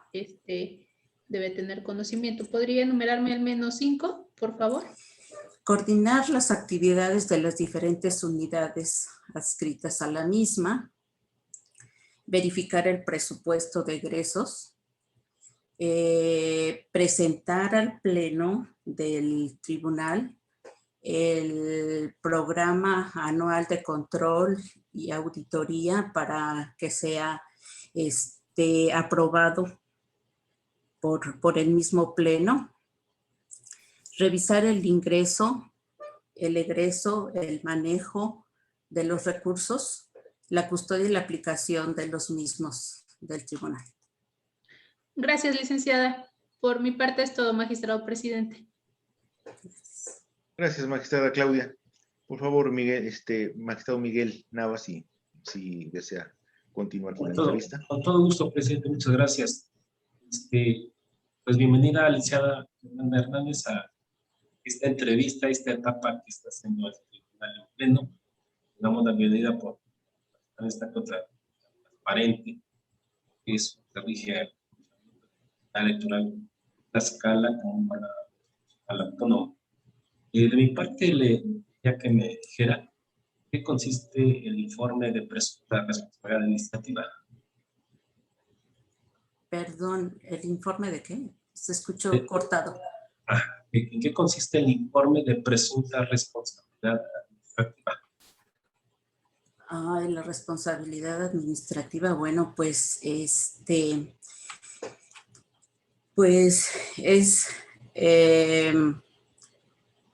debe tener conocimiento. ¿Podría enumerarme al menos 5, por favor? Coordinar las actividades de las diferentes unidades adscritas a la misma, verificar el presupuesto de egresos, presentar al Pleno del Tribunal el programa anual de control y auditoría para que sea aprobado por el mismo Pleno, revisar el ingreso, el egreso, el manejo de los recursos, la custodia y la aplicación de los mismos del tribunal. Gracias, licenciada. Por mi parte es todo, magistrado presidente. Gracias, magistrada Claudia. Por favor, Miguel, magistrado Miguel Navas, si desea continuar con la entrevista. Con todo gusto, presidente, muchas gracias. Pues bienvenida, licenciada Fernanda Hernández, a esta entrevista, esta etapa que está haciendo el tribunal en pleno. Le damos la bienvenida por esta contra transparente, que es que rige la electoral Tlaxcala como a la autónoma. De mi parte, ya que me dijera, ¿qué consiste el informe de presunta responsabilidad administrativa? Perdón, ¿el informe de qué? Se escuchó cortado. ¿En qué consiste el informe de presunta responsabilidad administrativa? La responsabilidad administrativa, bueno, pues es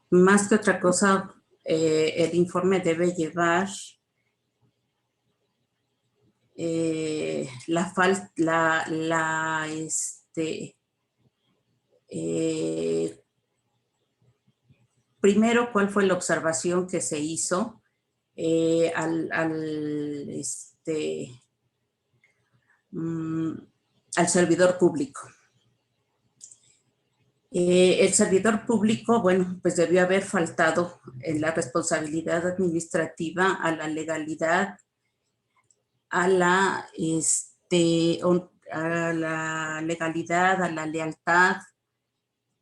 más que otra cosa, el informe debe llevar primero, cuál fue la observación que se hizo al servidor público. El servidor público, bueno, pues debió haber faltado en la responsabilidad administrativa a la legalidad, a la legalidad, a la lealtad,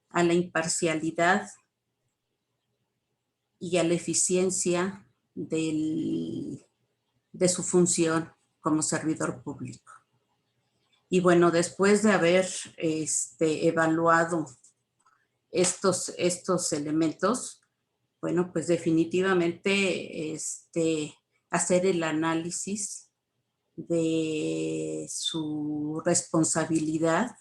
a la imparcialidad y a la eficiencia de su función como servidor público. Y bueno, después de haber evaluado estos elementos, bueno, pues definitivamente hacer el análisis de su responsabilidad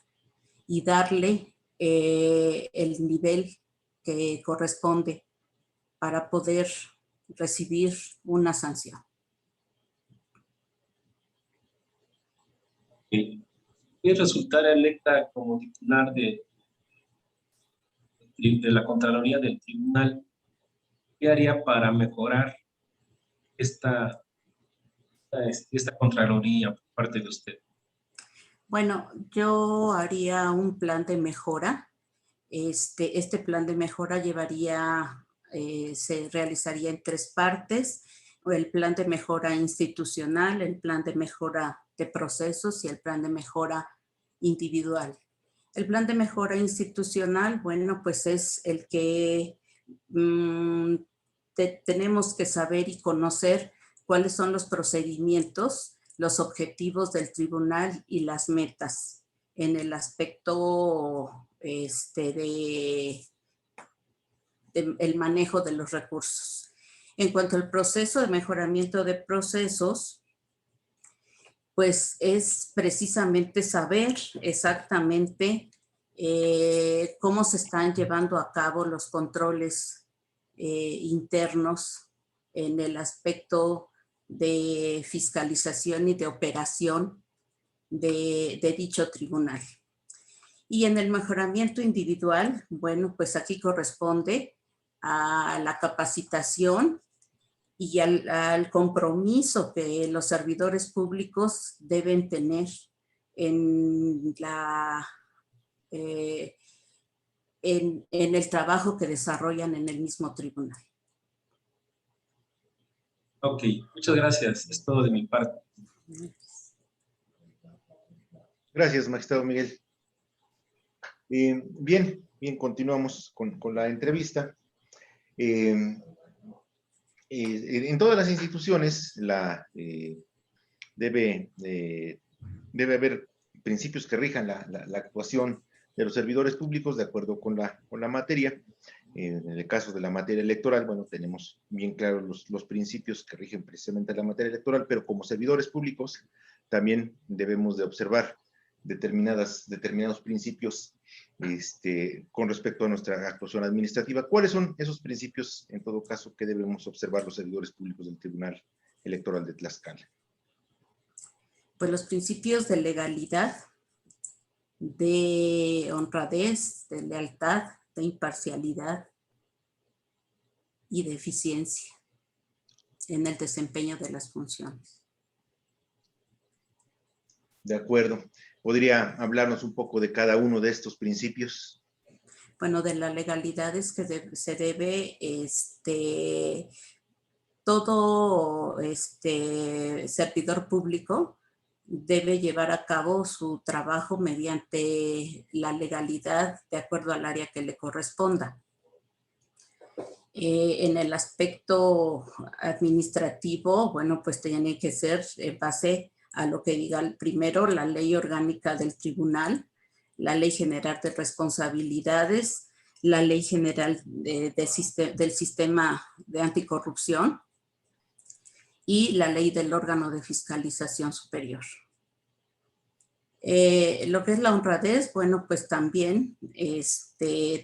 y darle el nivel que corresponde para poder recibir una sanción. Y resultar electa como titular de la Contraloría del Tribunal, ¿qué haría para mejorar esta Contraloría por parte de usted? Bueno, yo haría un plan de mejora. Este plan de mejora se realizaría en 3 partes: el plan de mejora institucional, el plan de mejora de procesos y el plan de mejora individual. El plan de mejora institucional, bueno, pues es el que tenemos que saber y conocer cuáles son los procedimientos, los objetivos del tribunal y las metas en el aspecto el manejo de los recursos. En cuanto al proceso de mejoramiento de procesos, pues es precisamente saber exactamente cómo se están llevando a cabo los controles internos en el aspecto de fiscalización y de operación de dicho tribunal. Y en el mejoramiento individual, bueno, pues aquí corresponde a la capacitación y al compromiso que los servidores públicos deben tener en el trabajo que desarrollan en el mismo tribunal. Ok, muchas gracias. Es todo de mi parte. Gracias, magistrado Miguel. Bien, continuamos con la entrevista. En todas las instituciones debe haber principios que rijan la actuación de los servidores públicos de acuerdo con la materia. En el caso de la materia electoral, bueno, tenemos bien claros los principios que rigen precisamente la materia electoral, pero como servidores públicos también debemos de observar determinados principios con respecto a nuestra actuación administrativa. ¿Cuáles son esos principios, en todo caso, que debemos observar los servidores públicos del Tribunal Electoral de Tlaxcala? Pues los principios de legalidad, de honradez, de lealtad, de imparcialidad y de eficiencia en el desempeño de las funciones. De acuerdo. ¿Podría hablarnos un poco de cada uno de estos principios? Bueno, de la legalidad es que se debe todo servidor público debe llevar a cabo su trabajo mediante la legalidad de acuerdo al área que le corresponda. En el aspecto administrativo, bueno, pues tiene que ser en base a lo que diga primero la ley orgánica del tribunal, la ley general de responsabilidades, la ley general del sistema de anticorrupción y la ley del órgano de fiscalización superior. Lo que es la honradez, bueno, pues también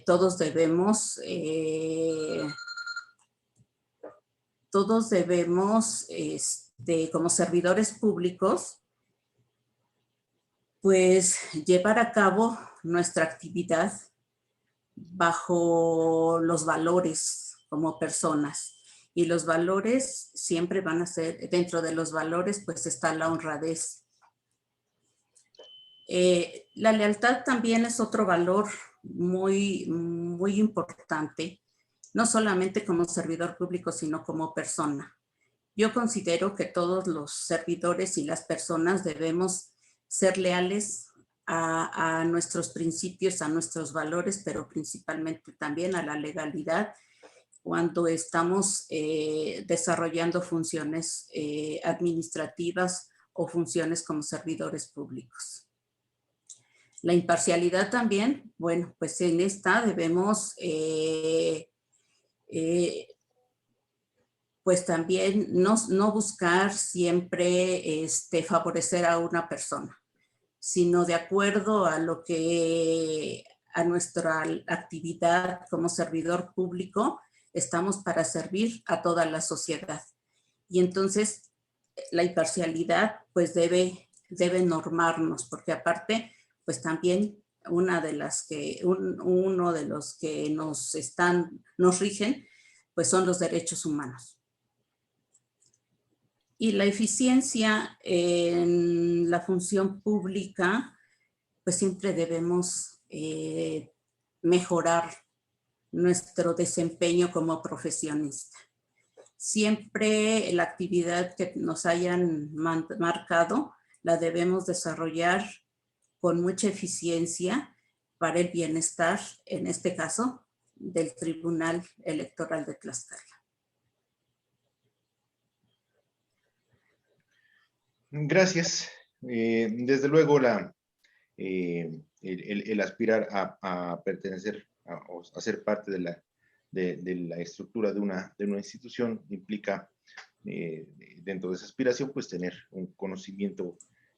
todos debemos como servidores públicos, pues llevar a cabo nuestra actividad bajo los valores como personas. Y los valores siempre van a ser, dentro de los valores pues está la honradez. La lealtad también es otro valor muy, muy importante, no solamente como servidor público, sino como persona. Yo considero que todos los servidores y las personas debemos ser leales a nuestros principios, a nuestros valores, pero principalmente también a la legalidad cuando estamos desarrollando funciones administrativas o funciones como servidores públicos. La imparcialidad también, bueno, pues en esta debemos pues también no buscar siempre favorecer a una persona, sino de acuerdo a lo que a nuestra actividad como servidor público estamos para servir a toda la sociedad. Y entonces la imparcialidad pues debe normarnos, porque aparte pues también uno de los que nos rigen pues son los derechos humanos. Y la eficiencia en la función pública, pues siempre debemos mejorar nuestro desempeño como profesionista. Siempre la actividad que nos hayan marcado la debemos desarrollar con mucha eficiencia para el bienestar, en este caso, del Tribunal Electoral de Tlaxcala. Gracias. Desde luego, el aspirar a pertenecer o a ser parte de la estructura de una institución implica, dentro de esa aspiración, pues tener un conocimiento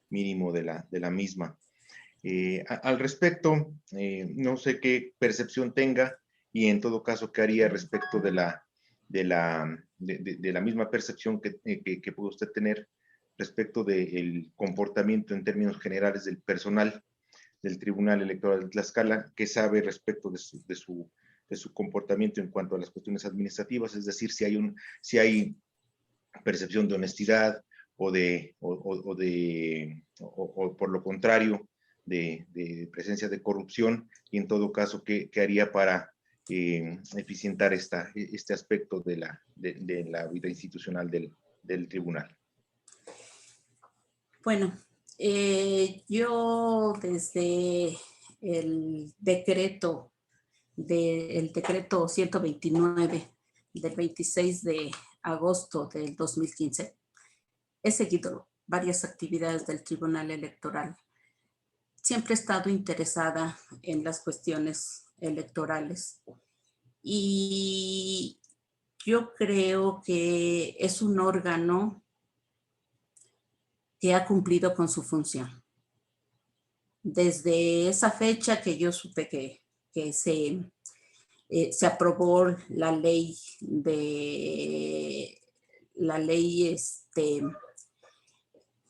mínimo de la misma. Al respecto, no sé qué percepción tenga y en todo caso, qué haría respecto de la misma percepción que puede usted tener respecto del comportamiento en términos generales del personal del Tribunal Electoral de Tlaxcala, que sabe respecto de su comportamiento en cuanto a las cuestiones administrativas, es decir, si hay percepción de honestidad o por lo contrario, de presencia de corrupción, y en todo caso, ¿qué haría para eficientar este aspecto de la vida institucional del tribunal? Bueno, yo desde el decreto 129 del 26 de agosto del 2015, he seguido varias actividades del Tribunal Electoral. Siempre he estado interesada en las cuestiones electorales y yo creo que es un órgano que ha cumplido con su función. Desde esa fecha que yo supe que se aprobó la ley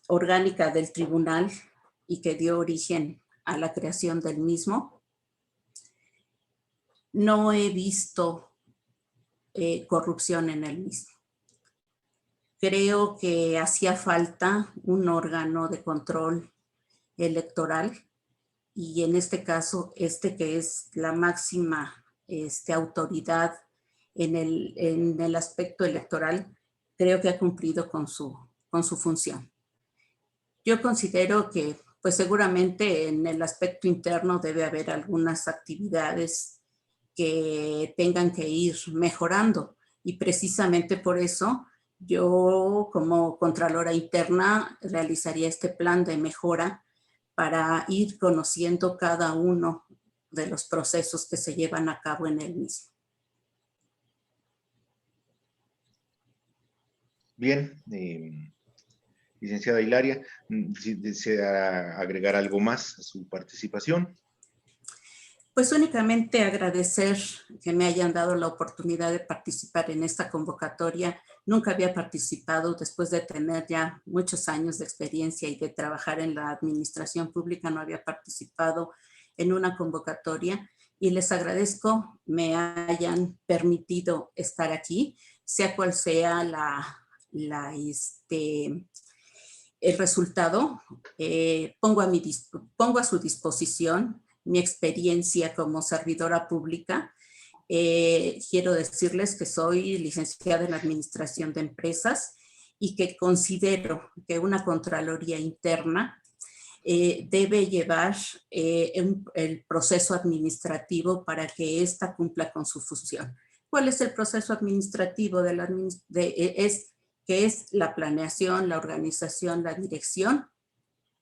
orgánica del tribunal y que dio origen a la creación del mismo, no he visto corrupción en el mismo. Creo que hacía falta un órgano de control electoral y en este caso, que es la máxima autoridad en el aspecto electoral, creo que ha cumplido con su función. Yo considero que pues seguramente en el aspecto interno debe haber algunas actividades que tengan que ir mejorando y precisamente por eso yo como Contralora Interna realizaría este plan de mejora para ir conociendo cada uno de los procesos que se llevan a cabo en el mismo. Bien, licenciada Hilaria, si desea agregar algo más a su participación. Pues únicamente agradecer que me hayan dado la oportunidad de participar en esta convocatoria. Nunca había participado después de tener ya muchos años de experiencia y de trabajar en la administración pública. No había participado en una convocatoria y les agradezco me hayan permitido estar aquí, sea cual sea el resultado. Pongo a su disposición mi experiencia como servidora pública. Quiero decirles que soy licenciada en Administración de Empresas y que considero que una Contraloría Interna debe llevar el proceso administrativo para que ésta cumpla con su función. ¿Cuál es el proceso administrativo que es la planeación, la organización, la dirección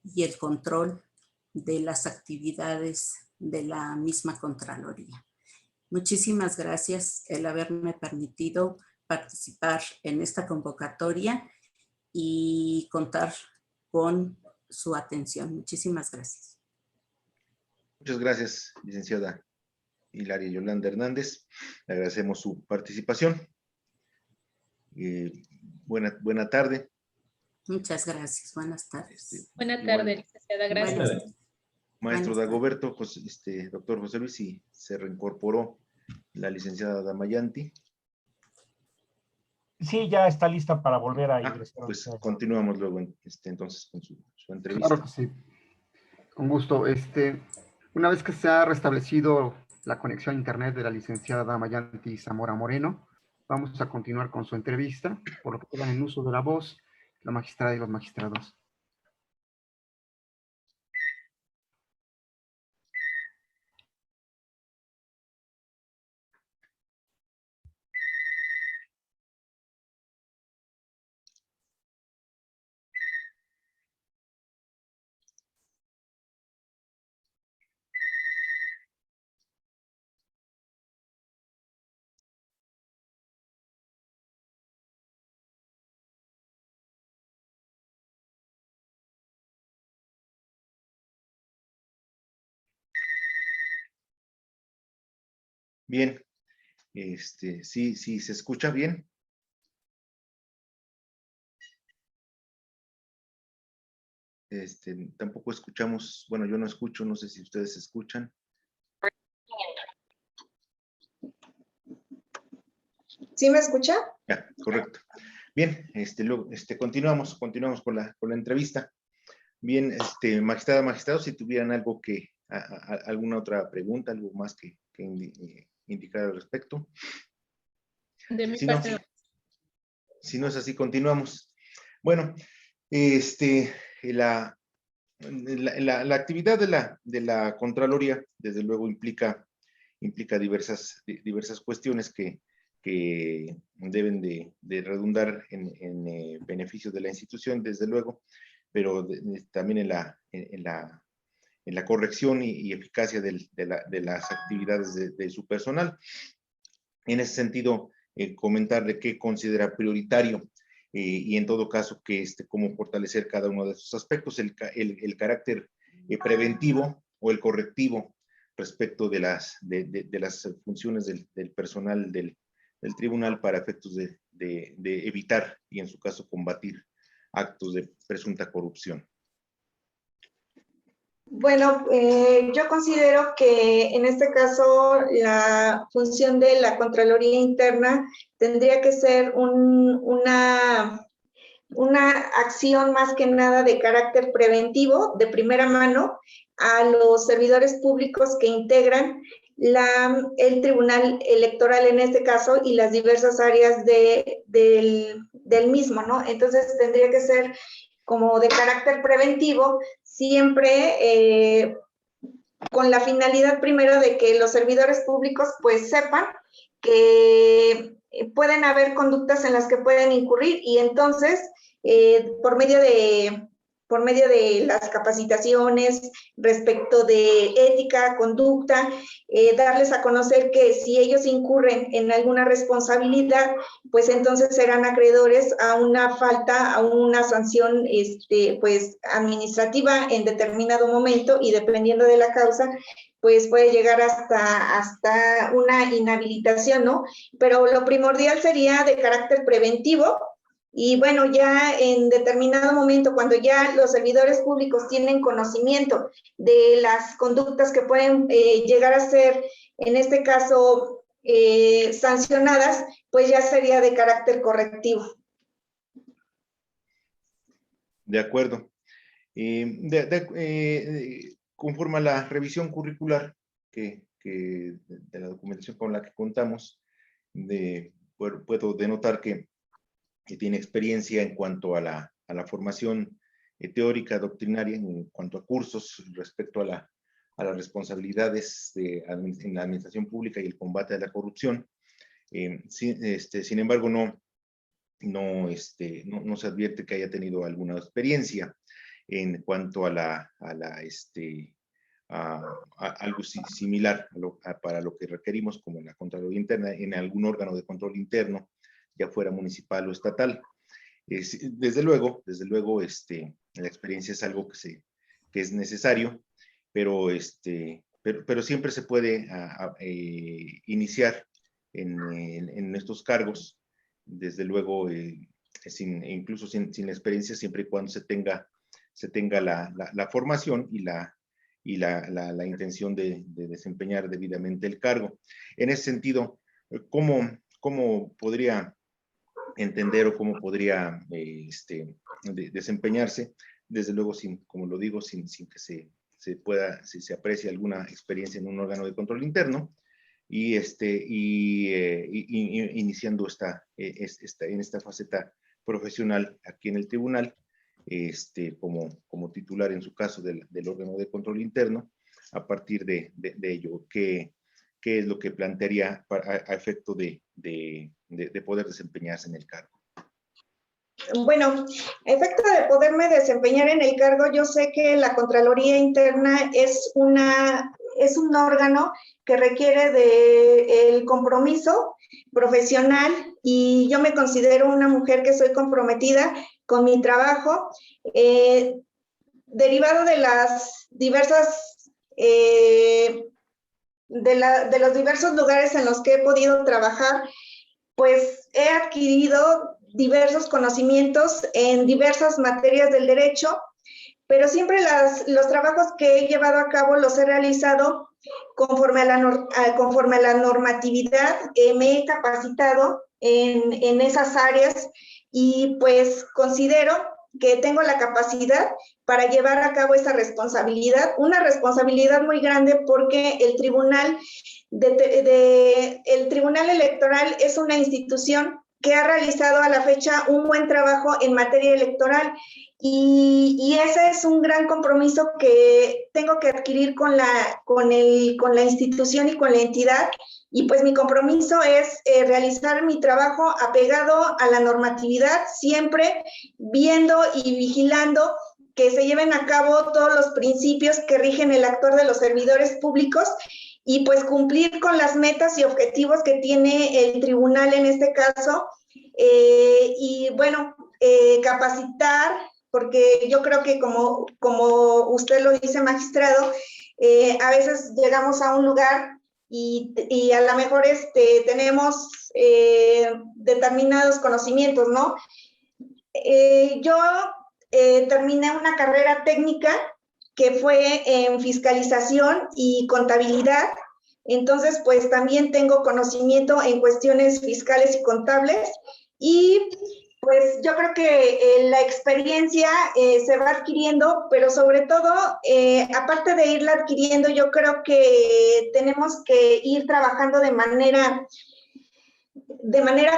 y el control de las actividades de la misma Contraloría? Muchísimas gracias el haberme permitido participar en esta convocatoria y contar con su atención. Muchísimas gracias. Muchas gracias, licenciada Hilaria Yolanda Hernández. Le agradecemos su participación. Buena tarde. Muchas gracias. Buenas tardes. Buena tarde, licenciada. Gracias. Maestro Dagoberto, doctor José Luis, y se reincorporó la licenciada Damayanti. Sí, ya está lista para volver a ingresar. Pues continuamos luego entonces con su entrevista. Claro que sí. Con gusto. Una vez que se ha restablecido la conexión a internet de la licenciada Damayanti Zamora Moreno, vamos a continuar con su entrevista, por lo que quedan en uso de la voz la magistrada y los magistrados. Bien, sí, ¿se escucha bien? Tampoco escuchamos, bueno, yo no escucho, no sé si ustedes escuchan. ¿Sí me escucha? Ya, correcto. Bien, luego, continuamos con la entrevista. Bien, magistrado, si tuvieran algo alguna otra pregunta, algo más que indicar al respecto. De mi parte. Si no es así, continuamos. Bueno, La actividad de la Contraloría, desde luego, implica diversas cuestiones que deben de redundar en beneficio de la institución, desde luego, pero también en la corrección y eficacia de las actividades de su personal. En ese sentido, comentarle qué considera prioritario y en todo caso cómo fortalecer cada uno de esos aspectos, el carácter preventivo o el correctivo respecto de las funciones del personal del tribunal para efectos de evitar y en su caso combatir actos de presunta corrupción. Bueno, yo considero que en este caso la función de la Contraloría Interna tendría que ser una acción más que nada de carácter preventivo, de primera mano, a los servidores públicos que integran el Tribunal Electoral en este caso y las diversas áreas del mismo, ¿no? Entonces tendría que ser como de carácter preventivo, siempre con la finalidad primero de que los servidores públicos pues sepan que pueden haber conductas en las que pueden incurrir y entonces por medio de las capacitaciones respecto de ética, conducta, darles a conocer que si ellos incurren en alguna responsabilidad, pues entonces serán acreedores a una falta, a una sanción pues administrativa en determinado momento y dependiendo de la causa, pues puede llegar hasta una inhabilitación, ¿no? Pero lo primordial sería de carácter preventivo. Y bueno, ya en determinado momento, cuando ya los servidores públicos tienen conocimiento de las conductas que pueden llegar a ser, en este caso, sancionadas, pues ya sería de carácter correctivo. De acuerdo. Conforme a la revisión curricular de la documentación con la que contamos, puedo denotar que tiene experiencia en cuanto a la formación teórica, doctrinaria, en cuanto a cursos respecto a las responsabilidades en la administración pública y el combate a la corrupción. Sin embargo, no se advierte que haya tenido alguna experiencia en cuanto a algo similar para lo que requerimos como la Contraloría Interna en algún órgano de control interno, ya fuera municipal o estatal. Desde luego, la experiencia es algo que es necesario, pero siempre se puede iniciar en estos cargos, desde luego, incluso sin la experiencia, siempre y cuando se tenga la formación y la intención de desempeñar debidamente el cargo. En ese sentido, ¿cómo podría entender o cómo podría desempeñarse? Desde luego, como lo digo, sin que se aprecie alguna experiencia en un órgano de control interno y iniciando en esta faceta profesional aquí en el tribunal, como titular en su caso del órgano de control interno, a partir de ello, ¿qué es lo que plantearía a efecto de poder desempeñarse en el cargo? Bueno, a efecto de poderme desempeñar en el cargo, yo sé que la Contraloría Interna es un órgano que requiere del compromiso profesional y yo me considero una mujer que soy comprometida con mi trabajo, derivado de las diversas, de los diversos lugares en los que he podido trabajar, pues he adquirido diversos conocimientos en diversas materias del derecho, pero siempre los trabajos que he llevado a cabo los he realizado conforme a la normatividad, me he capacitado en esas áreas y pues considero que tengo la capacidad para llevar a cabo esa responsabilidad, una responsabilidad muy grande porque el Tribunal Electoral es una institución que ha realizado a la fecha un buen trabajo en materia electoral Y ese es un gran compromiso que tengo que adquirir con la institución y con la entidad. Y pues mi compromiso es realizar mi trabajo apegado a la normatividad, siempre viendo y vigilando que se lleven a cabo todos los principios que rigen el actuar de los servidores públicos y pues cumplir con las metas y objetivos que tiene el tribunal en este caso. Y bueno, capacitar, porque yo creo que como usted lo dice, magistrado, a veces llegamos a un lugar y a lo mejor tenemos determinados conocimientos, ¿no? Yo terminé una carrera técnica que fue en fiscalización y contabilidad, entonces pues también tengo conocimiento en cuestiones fiscales y contables y pues yo creo que la experiencia se va adquiriendo, pero sobre todo, aparte de irla adquiriendo, yo creo que tenemos que ir trabajando de manera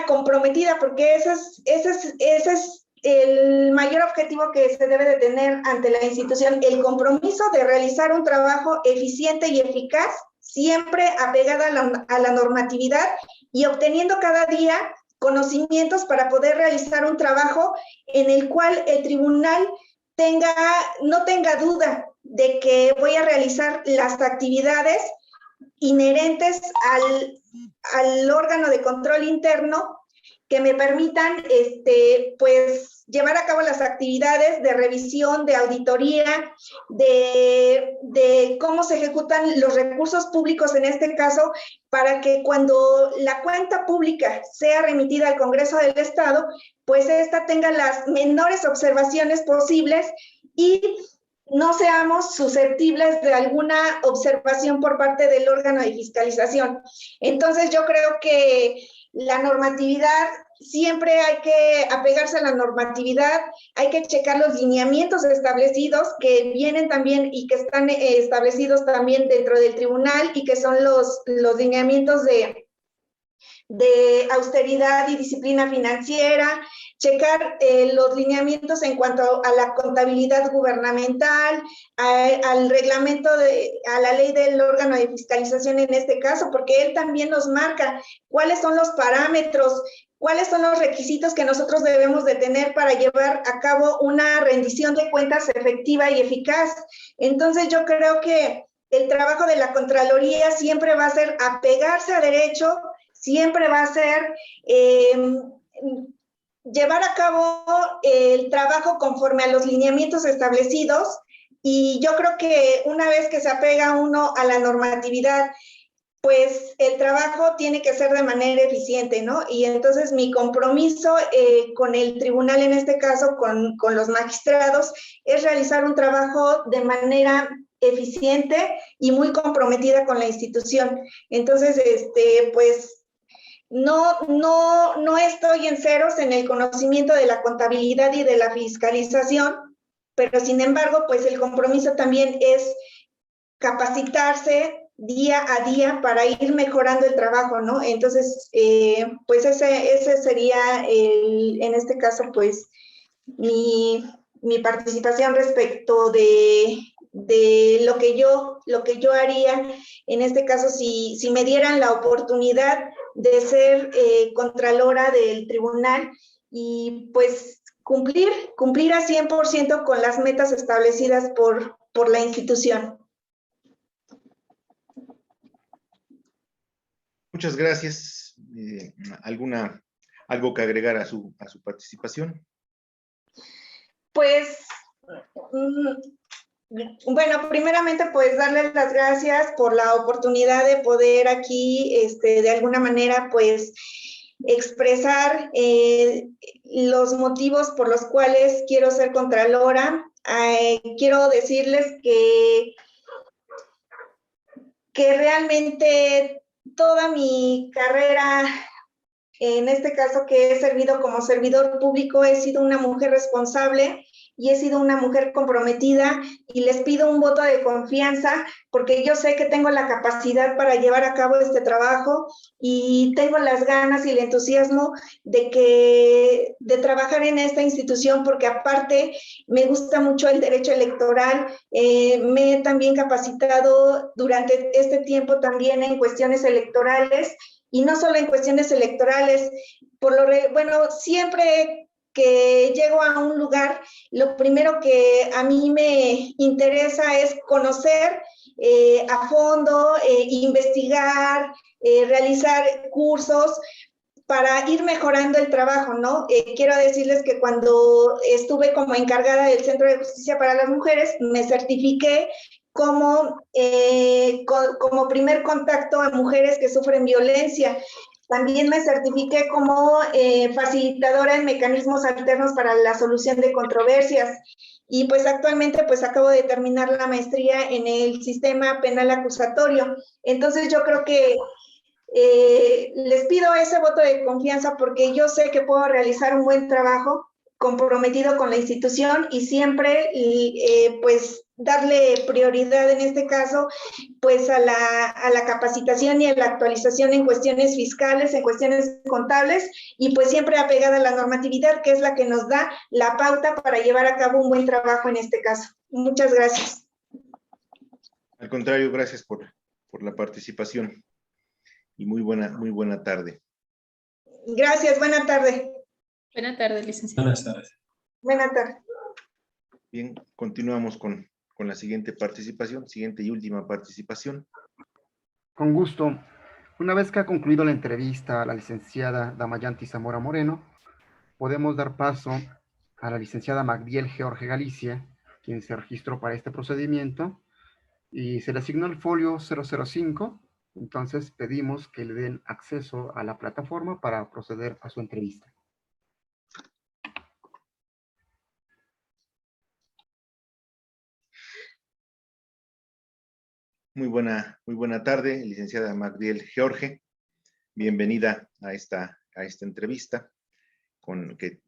comprometida, porque ese es el mayor objetivo que se debe de tener ante la institución, el compromiso de realizar un trabajo eficiente y eficaz, siempre apegada a la normatividad y obteniendo cada día conocimientos para poder realizar un trabajo en el cual el tribunal no tenga duda de que voy a realizar las actividades inherentes al órgano de control interno que me permitan pues llevar a cabo las actividades de revisión, de auditoría, de cómo se ejecutan los recursos públicos en este caso, para que cuando la cuenta pública sea remitida al Congreso del Estado, pues esta tenga las menores observaciones posibles y no seamos susceptibles de alguna observación por parte del órgano de fiscalización. Entonces yo creo que la normatividad, siempre hay que apegarse a la normatividad, hay que checar los lineamientos establecidos que vienen también y que están establecidos también dentro del tribunal y que son los lineamientos de austeridad y disciplina financiera, checar los lineamientos en cuanto a la contabilidad gubernamental, al reglamento, a la ley del órgano de fiscalización en este caso, porque él también nos marca cuáles son los parámetros, cuáles son los requisitos que nosotros debemos de tener para llevar a cabo una rendición de cuentas efectiva y eficaz. Entonces yo creo que el trabajo de la Contraloría siempre va a ser apegarse a derecho, siempre va a ser llevar a cabo el trabajo conforme a los lineamientos establecidos, y yo creo que una vez que se apega uno a la normatividad, pues el trabajo tiene que ser de manera eficiente, ¿no? Y entonces mi compromiso con el tribunal, en este caso con los magistrados, es realizar un trabajo de manera eficiente y muy comprometida con la institución. Entonces, pues no estoy en ceros en el conocimiento de la contabilidad y de la fiscalización, pero sin embargo, pues el compromiso también es capacitarse día a día para ir mejorando el trabajo, ¿no? Entonces, pues ese sería, en este caso, pues, mi participación respecto de lo que yo haría, en este caso, si me dieran la oportunidad de ser contralora del tribunal y pues cumplir a 100% con las metas establecidas por la institución. Muchas gracias. ¿Algo que agregar a su participación? Pues, bueno, primeramente, pues darles las gracias por la oportunidad de poder aquí, de alguna manera, pues, expresar los motivos por los cuales quiero ser contralora. Quiero decirles que realmente toda mi carrera, en este caso que he servido como servidor público, he sido una mujer responsable, y he sido una mujer comprometida y les pido un voto de confianza porque yo sé que tengo la capacidad para llevar a cabo este trabajo y tengo las ganas y el entusiasmo de trabajar en esta institución porque aparte me gusta mucho el derecho electoral, me he también capacitado durante este tiempo también en cuestiones electorales y no solo en cuestiones electorales, bueno, siempre que llego a un lugar, lo primero que a mí me interesa es conocer a fondo, investigar, realizar cursos para ir mejorando el trabajo, ¿no? Quiero decirles que cuando estuve como encargada del Centro de Justicia para las Mujeres, me certifiqué como primer contacto a mujeres que sufren violencia. También me certifiqué como facilitadora en mecanismos alternos para la solución de controversias. Y pues actualmente pues acabo de terminar la maestría en el sistema penal acusatorio. Entonces yo creo que les pido ese voto de confianza porque yo sé que puedo realizar un buen trabajo comprometido con la institución y siempre pues darle prioridad en este caso pues a la capacitación y a la actualización en cuestiones fiscales, en cuestiones contables y pues siempre apegada a la normatividad que es la que nos da la pauta para llevar a cabo un buen trabajo en este caso. Muchas gracias. Al contrario, gracias por la participación y muy buena tarde. Gracias, buena tarde. Buena tarde, licenciado. Buenas tardes. Buena tarde. Bien, continuamos con la siguiente y última participación. Con gusto. Una vez que ha concluido la entrevista a la licenciada Damayanti Zamora Moreno, podemos dar paso a la licenciada Magdiel Jorge Galicia, quien se registró para este procedimiento, y se le asignó el folio 005, entonces pedimos que le den acceso a la plataforma para proceder a su entrevista. Muy buena tarde, licenciada Magdiel Jorge. Bienvenida a esta entrevista que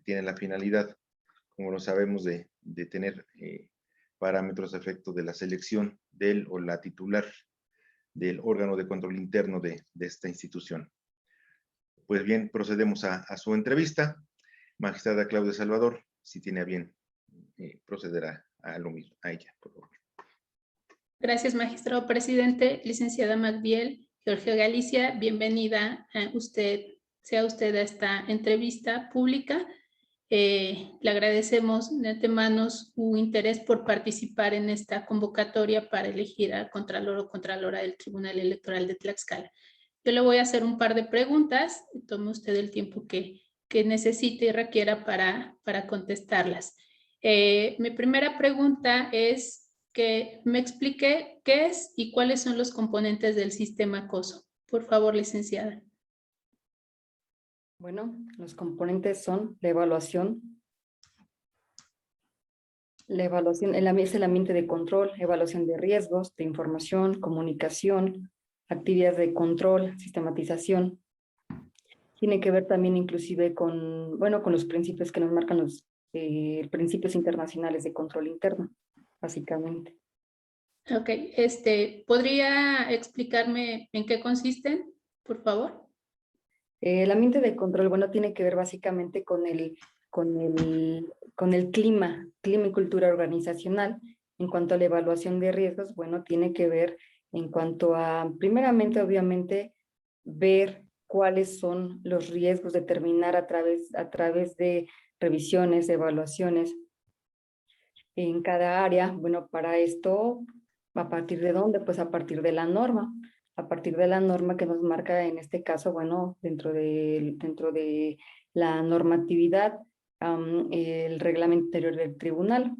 tiene la finalidad, como lo sabemos, de tener parámetros a efecto de la selección del o la titular del órgano de control interno de esta institución. Pues bien, procedemos a su entrevista. Magistrada Claudia Salvador, si tiene a bien proceder a lo mismo, a ella, por favor. Gracias, magistrado presidente. Licenciada Magdiel Jorge Galicia, bienvenida sea usted a esta entrevista pública. Le agradecemos de antemano su interés por participar en esta convocatoria para elegir a Contralor o Contralora del Tribunal Electoral de Tlaxcala. Yo le voy a hacer un par de preguntas. Tome usted el tiempo que necesite y requiera para contestarlas. Mi primera pregunta es que me explique qué es y cuáles son los componentes del sistema COSO. Por favor, licenciada. Bueno, los componentes son la evaluación. La evaluación es el ambiente de control, evaluación de riesgos, de información, comunicación, actividades de control, sistematización. Tiene que ver también inclusive con los principios que nos marcan los principios internacionales de control interno, básicamente. Ok, ¿podría explicarme en qué consisten, por favor? El ambiente de control, tiene que ver básicamente con el clima y cultura organizacional. En cuanto a la evaluación de riesgos, tiene que ver en cuanto a, primeramente, obviamente, ver cuáles son los riesgos, determinar a través de revisiones, evaluaciones en cada área. Para esto, ¿a partir de dónde? Pues a partir de la norma. A partir de la norma que nos marca en este caso, dentro de la normatividad, el reglamento interior del tribunal.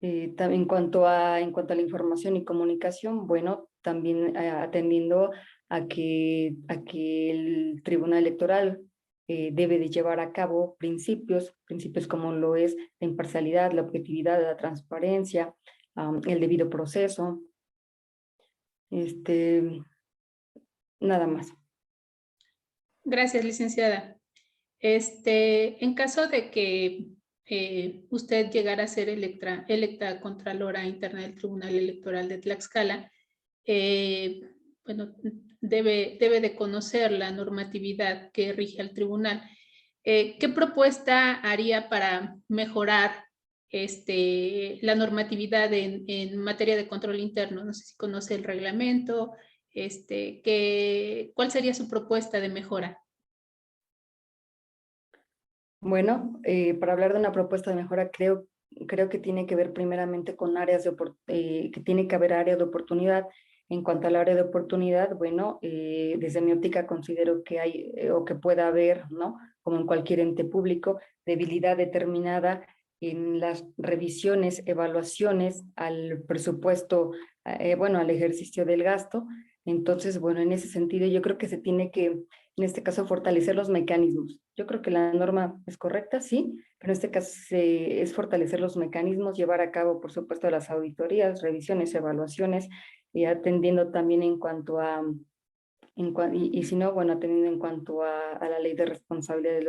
En cuanto a la información y comunicación, también atendiendo a que el tribunal electoral debe de llevar a cabo principios como lo es la imparcialidad, la objetividad, la transparencia, el debido proceso. Nada más. Gracias, licenciada. En caso de que usted llegara a ser electa Contralora Interna del Tribunal Electoral de Tlaxcala, bueno, debe de conocer la normatividad que rige al tribunal. ¿Qué propuesta haría para mejorar la normatividad en materia de control interno? No sé si conoce el reglamento, ¿cuál sería su propuesta de mejora? Bueno, para hablar de una propuesta de mejora, creo que tiene que ver primeramente con áreas de que tiene que haber áreas de oportunidad. En cuanto al área de oportunidad, bueno, desde mi óptica considero que hay o que pueda haber, ¿no? Como en cualquier ente público, debilidad determinada en las revisiones, evaluaciones al presupuesto, bueno, al ejercicio del gasto. Entonces, bueno, en ese sentido yo creo que se tiene que, en este caso, fortalecer los mecanismos. Yo creo que la norma es correcta, sí, pero en este caso es fortalecer los mecanismos, llevar a cabo, por supuesto, las auditorías, revisiones, evaluaciones, y atendiendo también en cuanto a, y si no, bueno, atendiendo en cuanto a la ley de responsabilidad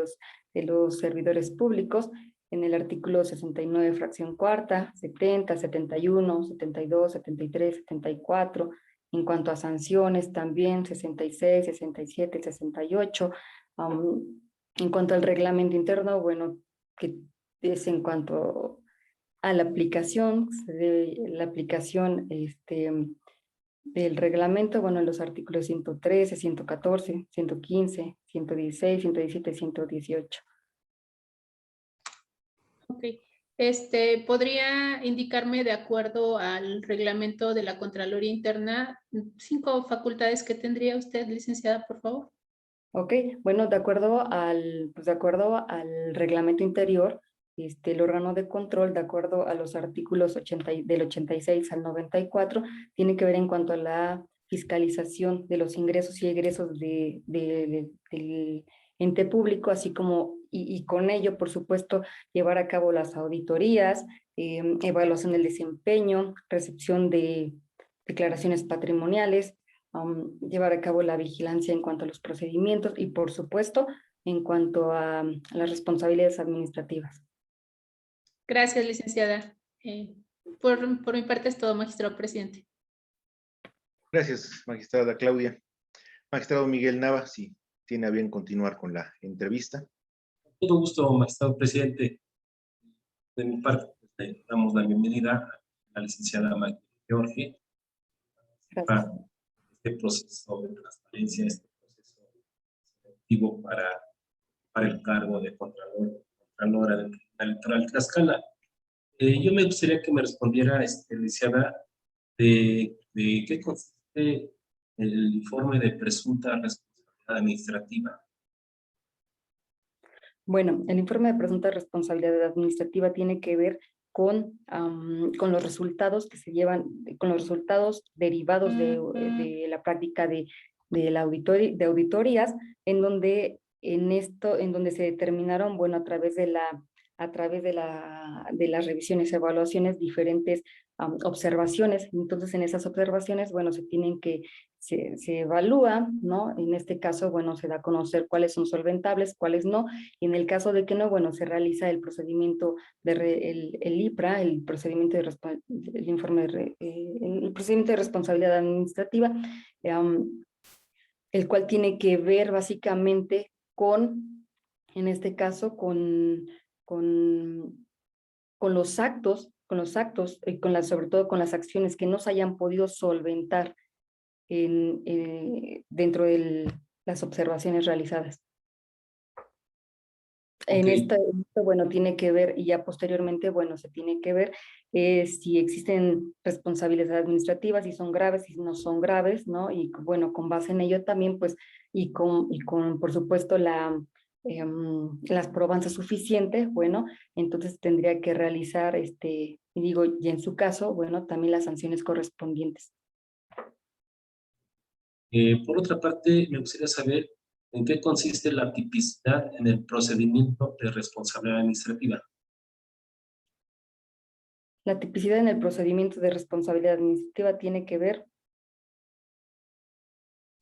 de los servidores públicos, en el artículo 69, fracción cuarta, 70, 71, 72, 73, 74, en cuanto a sanciones también, 66, 67, 68, en cuanto al reglamento interno, bueno, que es en cuanto a la aplicación, la aplicación del reglamento, bueno, en los artículos 113, 114, 115, 116, 117, 118. Ok. ¿Podría indicarme, de acuerdo al reglamento de la Contraloría Interna, 5 facultades que tendría usted, licenciada, por favor? Ok, bueno, de acuerdo al reglamento interior, el órgano de control, de acuerdo a los artículos del 86 al 94, tiene que ver en cuanto a la fiscalización de los ingresos y egresos del ente público, así como, y con ello, por supuesto, llevar a cabo las auditorías, evaluación del desempeño, recepción de declaraciones patrimoniales, llevar a cabo la vigilancia en cuanto a los procedimientos y, por supuesto, en cuanto a las responsabilidades administrativas. Gracias, licenciada. Por mi parte es todo, magistrado presidente. Gracias, magistrada Claudia. Magistrado Miguel Nava, si tiene a bien continuar con la entrevista. Todo gusto, magistrado presidente. De mi parte, le damos la bienvenida a la licenciada María Jorge. Gracias. Este proceso de transparencia, este proceso selectivo para el cargo de Contralora del Tribunal Electoral de Tlaxcala. Yo me gustaría que me respondiera, licenciada, de qué consiste el informe de presunta responsabilidad administrativa. Bueno, el informe de presunta responsabilidad administrativa tiene que ver con los resultados que se llevan, con los resultados derivados de la práctica de auditorías, en donde se determinaron, bueno, a través de las revisiones, evaluaciones, diferentes observaciones. Entonces, en esas observaciones, bueno, se evalúa, ¿no? En este caso, bueno, se da a conocer cuáles son solventables, cuáles no, y en el caso de que no, bueno, se realiza el procedimiento el IPRA, el procedimiento de el procedimiento de responsabilidad administrativa, el cual tiene que ver básicamente con, en este caso, con los actos, sobre todo con las acciones que no se hayan podido solventar dentro de las observaciones realizadas. Okay. En esto, bueno, tiene que ver, y ya posteriormente, bueno, se tiene que ver si existen responsabilidades administrativas, si son graves, si no son graves, ¿no? Y bueno, con base en ello también, pues, y con por supuesto, las probanzas suficientes, bueno, entonces tendría que realizar, y en su caso, bueno, también las sanciones correspondientes. Por otra parte, me gustaría saber en qué consiste la tipicidad en el procedimiento de responsabilidad administrativa. La tipicidad en el procedimiento de responsabilidad administrativa tiene que ver.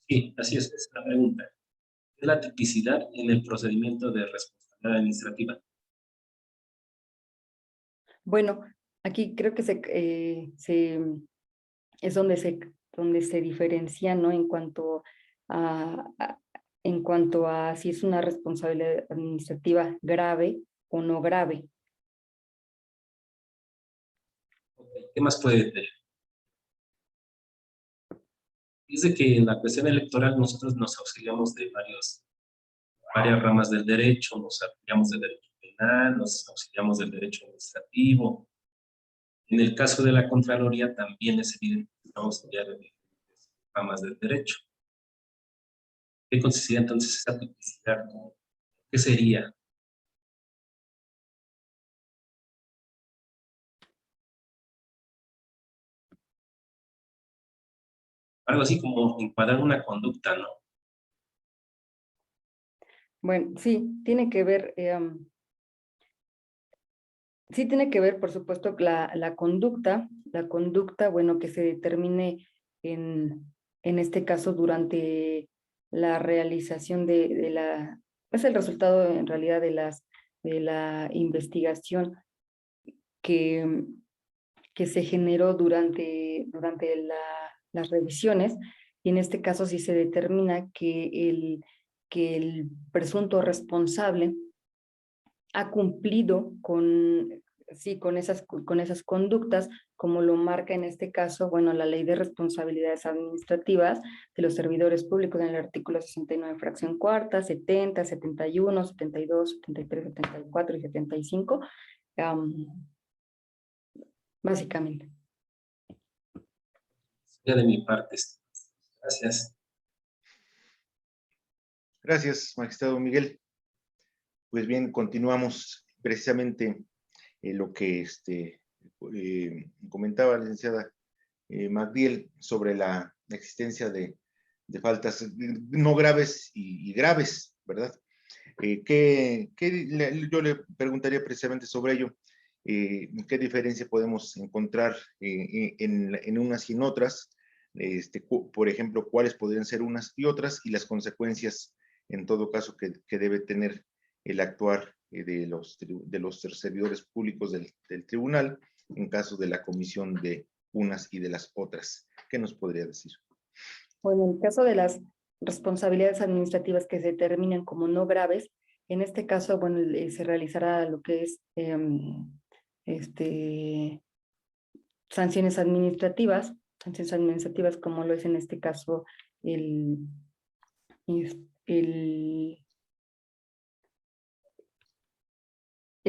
Sí, así es la pregunta. es la tipicidad en el procedimiento de responsabilidad administrativa. Bueno, aquí creo que es donde se diferencia, ¿no? En cuanto a si es una responsabilidad administrativa grave o no grave. ¿Qué más puede tener? Dice que en la cuestión electoral nosotros nos auxiliamos de varias ramas del derecho, nos auxiliamos del derecho penal, nos auxiliamos del derecho administrativo. En el caso de la Contraloría también es evidente que nos auxiliar de diferentes ramas del derecho. ¿Qué consistiría entonces esa tipicidad? ¿Qué sería? Algo así como encuadrar una conducta, ¿no? Bueno, sí, tiene que ver, por supuesto, la conducta, bueno, que se determine en este caso durante la realización es el resultado en realidad de la investigación que se generó durante las revisiones, y en este caso sí se determina que el presunto responsable ha cumplido con esas conductas, como lo marca en este caso, bueno, la Ley de Responsabilidades Administrativas de los Servidores Públicos en el artículo 69, fracción cuarta, 70, 71, 72, 73, 74 y 75, básicamente. Ya de mi parte, gracias. Gracias, magistrado Miguel. Pues bien, continuamos precisamente lo que comentaba la licenciada Magdiel sobre la existencia de faltas no graves y graves, ¿verdad? Yo le preguntaría precisamente sobre ello, ¿qué diferencia podemos encontrar en unas y en otras? Por ejemplo, ¿cuáles podrían ser unas y otras? Y las consecuencias, en todo caso, que debe tener el actuar de los servidores públicos del tribunal en caso de la comisión de unas y de las otras. ¿Qué nos podría decir? Bueno, en el caso de las responsabilidades administrativas que se determinan como no graves, en este caso, bueno, se realizará lo que es sanciones administrativas como lo es en este caso el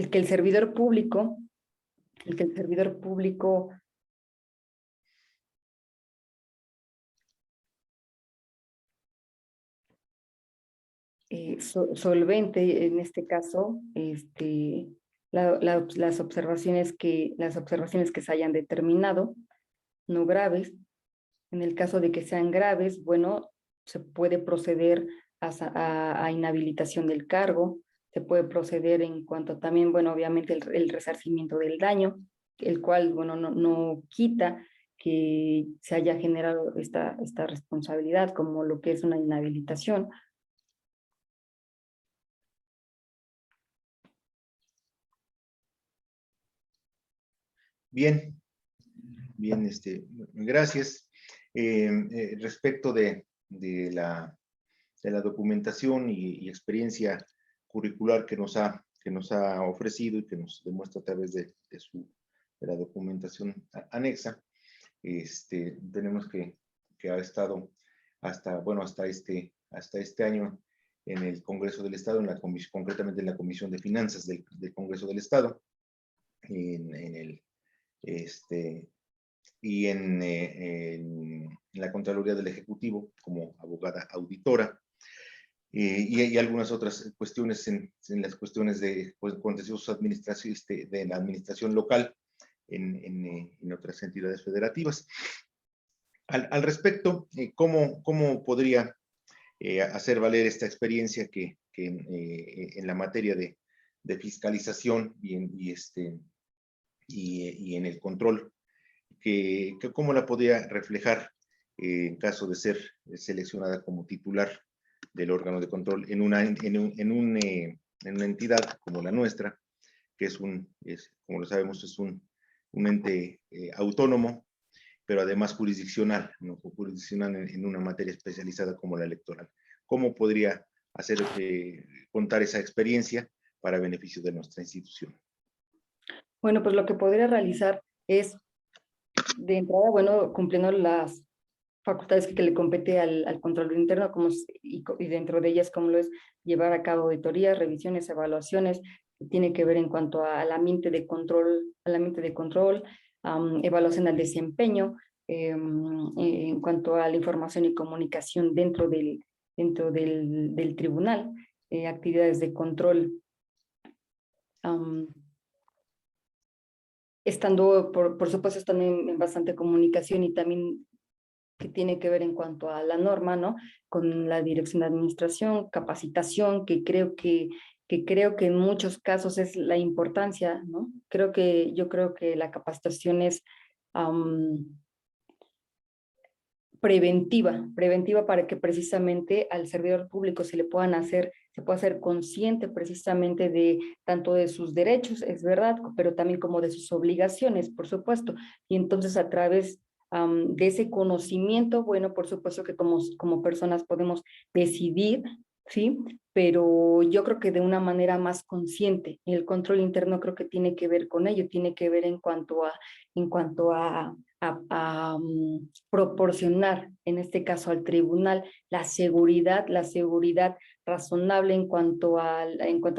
que el servidor público solvente en este caso las observaciones que se hayan determinado no graves. En el caso de que sean graves, bueno, se puede proceder a inhabilitación del cargo, se puede proceder en cuanto también, bueno, obviamente el resarcimiento del daño, el cual, bueno, no quita que se haya generado esta responsabilidad, como lo que es una inhabilitación. Bien, gracias. Respecto de la documentación y experiencia curricular que nos ha ofrecido y que nos demuestra a través de la documentación anexa, tenemos que ha estado hasta este año en el Congreso del Estado, concretamente en la Comisión de Finanzas del Congreso del Estado, y en la Contraloría del Ejecutivo como abogada auditora, y algunas otras cuestiones en las cuestiones de contenciosos administrativos de la administración local en otras entidades federativas. Al respecto, ¿cómo podría hacer valer esta experiencia que en la materia de fiscalización y en el control, cómo la podría reflejar en caso de ser seleccionada como titular del órgano de control en una entidad como la nuestra, que como lo sabemos, es un ente autónomo, pero además jurisdiccional, ¿no? Jurisdiccional en una materia especializada como la electoral. ¿Cómo podría contar esa experiencia para beneficio de nuestra institución? Bueno, pues lo que podría realizar es, de entrada, bueno, cumpliendo las facultades que le compete al control interno, y dentro de ellas, como lo es llevar a cabo auditorías, revisiones, evaluaciones, que tiene que ver en cuanto al ambiente de control, evaluación al desempeño, en cuanto a la información y comunicación dentro del tribunal, actividades de control, estando, por supuesto, estando en bastante comunicación y también que tiene que ver en cuanto a la norma, ¿no? Con la dirección de administración, capacitación, que creo que en muchos casos es la importancia, ¿no? Yo creo que la capacitación es preventiva para que precisamente al servidor público se pueda hacer consciente precisamente de tanto de sus derechos, es verdad, pero también como de sus obligaciones, por supuesto. Y entonces a través de ese conocimiento, bueno, por supuesto que como personas podemos decidir, ¿sí? Pero yo creo que de una manera más consciente. Y el control interno creo que tiene que ver con ello, tiene que ver en cuanto a proporcionar, en este caso al tribunal, la seguridad razonable en cuanto al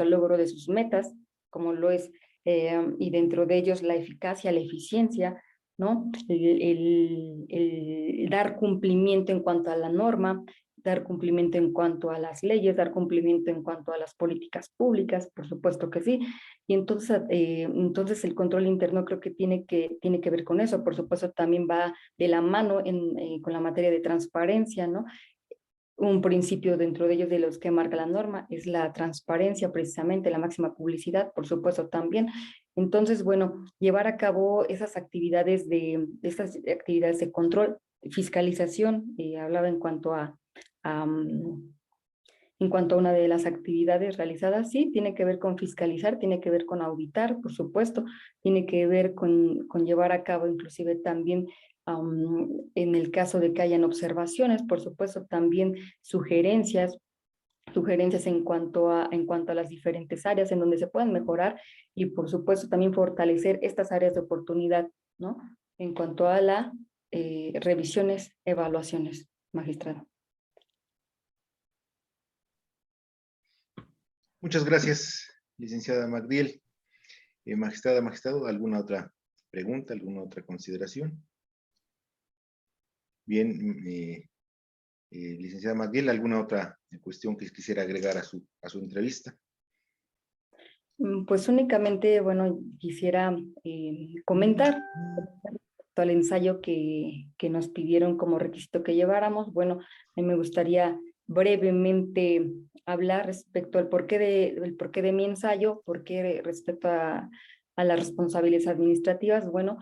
logro de sus metas, como lo es, y dentro de ellos la eficacia, la eficiencia, ¿no? El dar cumplimiento en cuanto a la norma, dar cumplimiento en cuanto a las leyes, dar cumplimiento en cuanto a las políticas públicas, por supuesto que sí. Y entonces el control interno creo que tiene que ver con eso. Por supuesto también va de la mano con la materia de transparencia, ¿no? Un principio dentro de ellos de los que marca la norma es la transparencia, precisamente la máxima publicidad, por supuesto también. Entonces, bueno, llevar a cabo esas actividades de control, fiscalización, hablaba en cuanto a una de las actividades realizadas, sí, tiene que ver con fiscalizar, tiene que ver con auditar, por supuesto, tiene que ver con llevar a cabo inclusive también, en el caso de que hayan observaciones, por supuesto, también sugerencias en cuanto a las diferentes áreas en donde se pueden mejorar y, por supuesto, también fortalecer estas áreas de oportunidad, ¿no? En cuanto a las revisiones, evaluaciones, magistrado. Muchas gracias, licenciada Magdiel. Magistrado, ¿alguna otra pregunta, alguna otra consideración? Bien, licenciada Magdiel, ¿alguna otra cuestión que quisiera agregar a su entrevista? Pues únicamente, bueno, quisiera comentar al ensayo que nos pidieron como requisito que lleváramos. Bueno, a mí me gustaría brevemente hablar respecto al porqué de mi ensayo, porqué respecto a las responsabilidades administrativas. Bueno,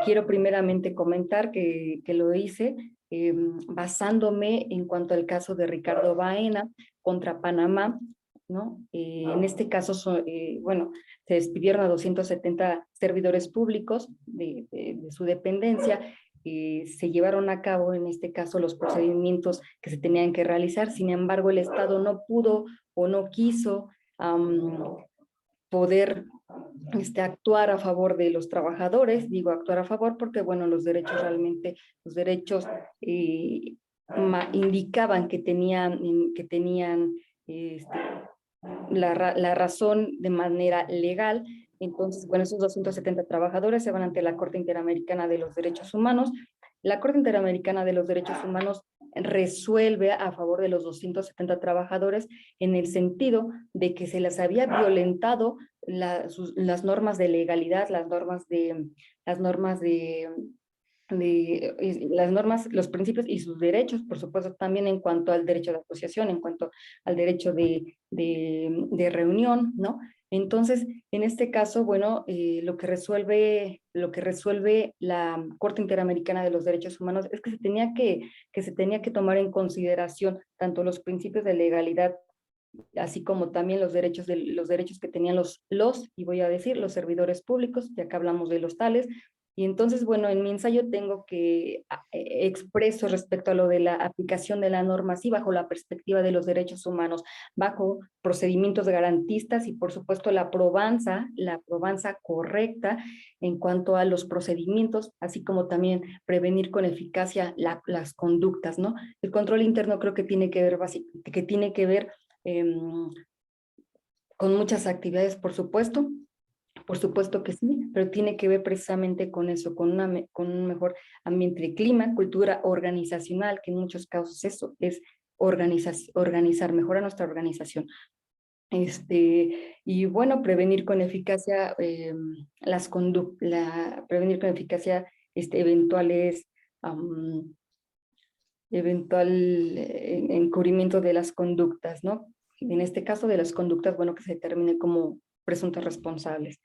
quiero primeramente comentar que lo hice basándome en cuanto al caso de Ricardo Baena contra Panamá, ¿no? En este caso, bueno, se despidieron a 270 servidores públicos de su dependencia. Se llevaron a cabo, en este caso, los procedimientos que se tenían que realizar. Sin embargo, el Estado no pudo o no quiso poder actuar a favor de los trabajadores. Digo actuar a favor porque, bueno, los derechos indicaban que tenían la razón de manera legal. Entonces, bueno, esos 270 trabajadores se van ante la Corte Interamericana de los Derechos Humanos. La Corte Interamericana de los Derechos Humanos resuelve a favor de los 270 trabajadores en el sentido de que se les había violentado las normas de legalidad, los principios y sus derechos, por supuesto, también en cuanto al derecho de asociación, en cuanto al derecho de reunión, ¿no? Entonces, en este caso, bueno, lo que resuelve la Corte Interamericana de los Derechos Humanos es que se tenía que tomar en consideración tanto los principios de legalidad, así como también los derechos que tenían los servidores públicos, ya que hablamos de los tales. Y entonces, bueno, en mi ensayo tengo que expreso respecto a lo de la aplicación de la norma, sí, bajo la perspectiva de los derechos humanos, bajo procedimientos garantistas y, por supuesto, la probanza correcta en cuanto a los procedimientos, así como también prevenir con eficacia las conductas, ¿no? El control interno creo que tiene que ver, con muchas actividades, por supuesto que sí, pero tiene que ver precisamente con eso, con un mejor ambiente de clima, cultura organizacional, que en muchos casos eso es organizar, mejorar nuestra organización. Y bueno, prevenir con eficacia eventuales encubrimiento de las conductas, ¿no? En este caso de las conductas, bueno, que se determine como presuntos responsables.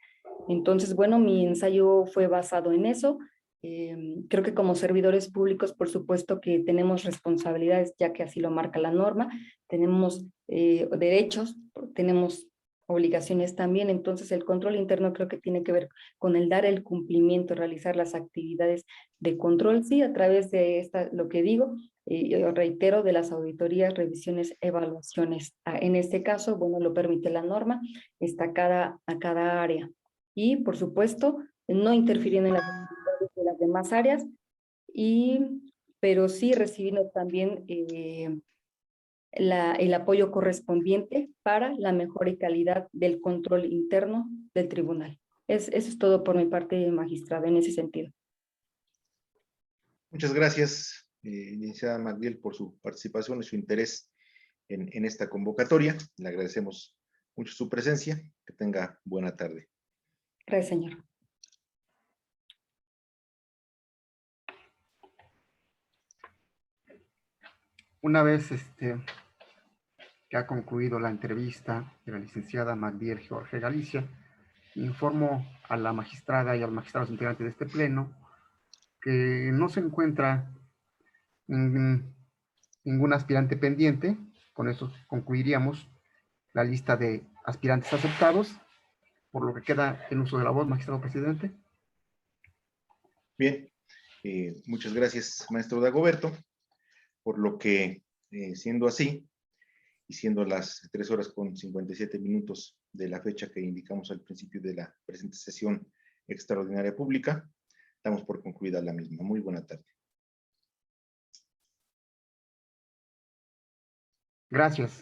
Entonces, bueno, mi ensayo fue basado en eso. Creo que como servidores públicos, por supuesto que tenemos responsabilidades, ya que así lo marca la norma, tenemos derechos, tenemos obligaciones también. Entonces, el control interno creo que tiene que ver con el dar el cumplimiento, realizar las actividades de control, sí, a través de lo que digo, yo reitero, de las auditorías, revisiones, evaluaciones. En este caso, bueno, lo permite la norma, está a cada área. Y, por supuesto, no interfiriendo en las actividades de las demás áreas, pero sí recibiendo también el apoyo correspondiente para la mejora y calidad del control interno del tribunal. Eso es todo por mi parte, magistrado, en ese sentido. Muchas gracias, licenciada Magdiel, por su participación y su interés en esta convocatoria. Le agradecemos mucho su presencia. Que tenga buena tarde. Gracias, señor. Una vez que ha concluido la entrevista de la licenciada Magdiel Jorge Galicia, informo a la magistrada y a los magistrados integrantes de este pleno que no se encuentra ningún aspirante pendiente. Con eso concluiríamos la lista de aspirantes aceptados, por lo que queda el uso de la voz, magistrado presidente. Bien, muchas gracias, maestro Dagoberto, por lo que, siendo así, y siendo las 3:57 de la fecha que indicamos al principio de la presente sesión extraordinaria pública, damos por concluida la misma. Muy buena tarde. Gracias.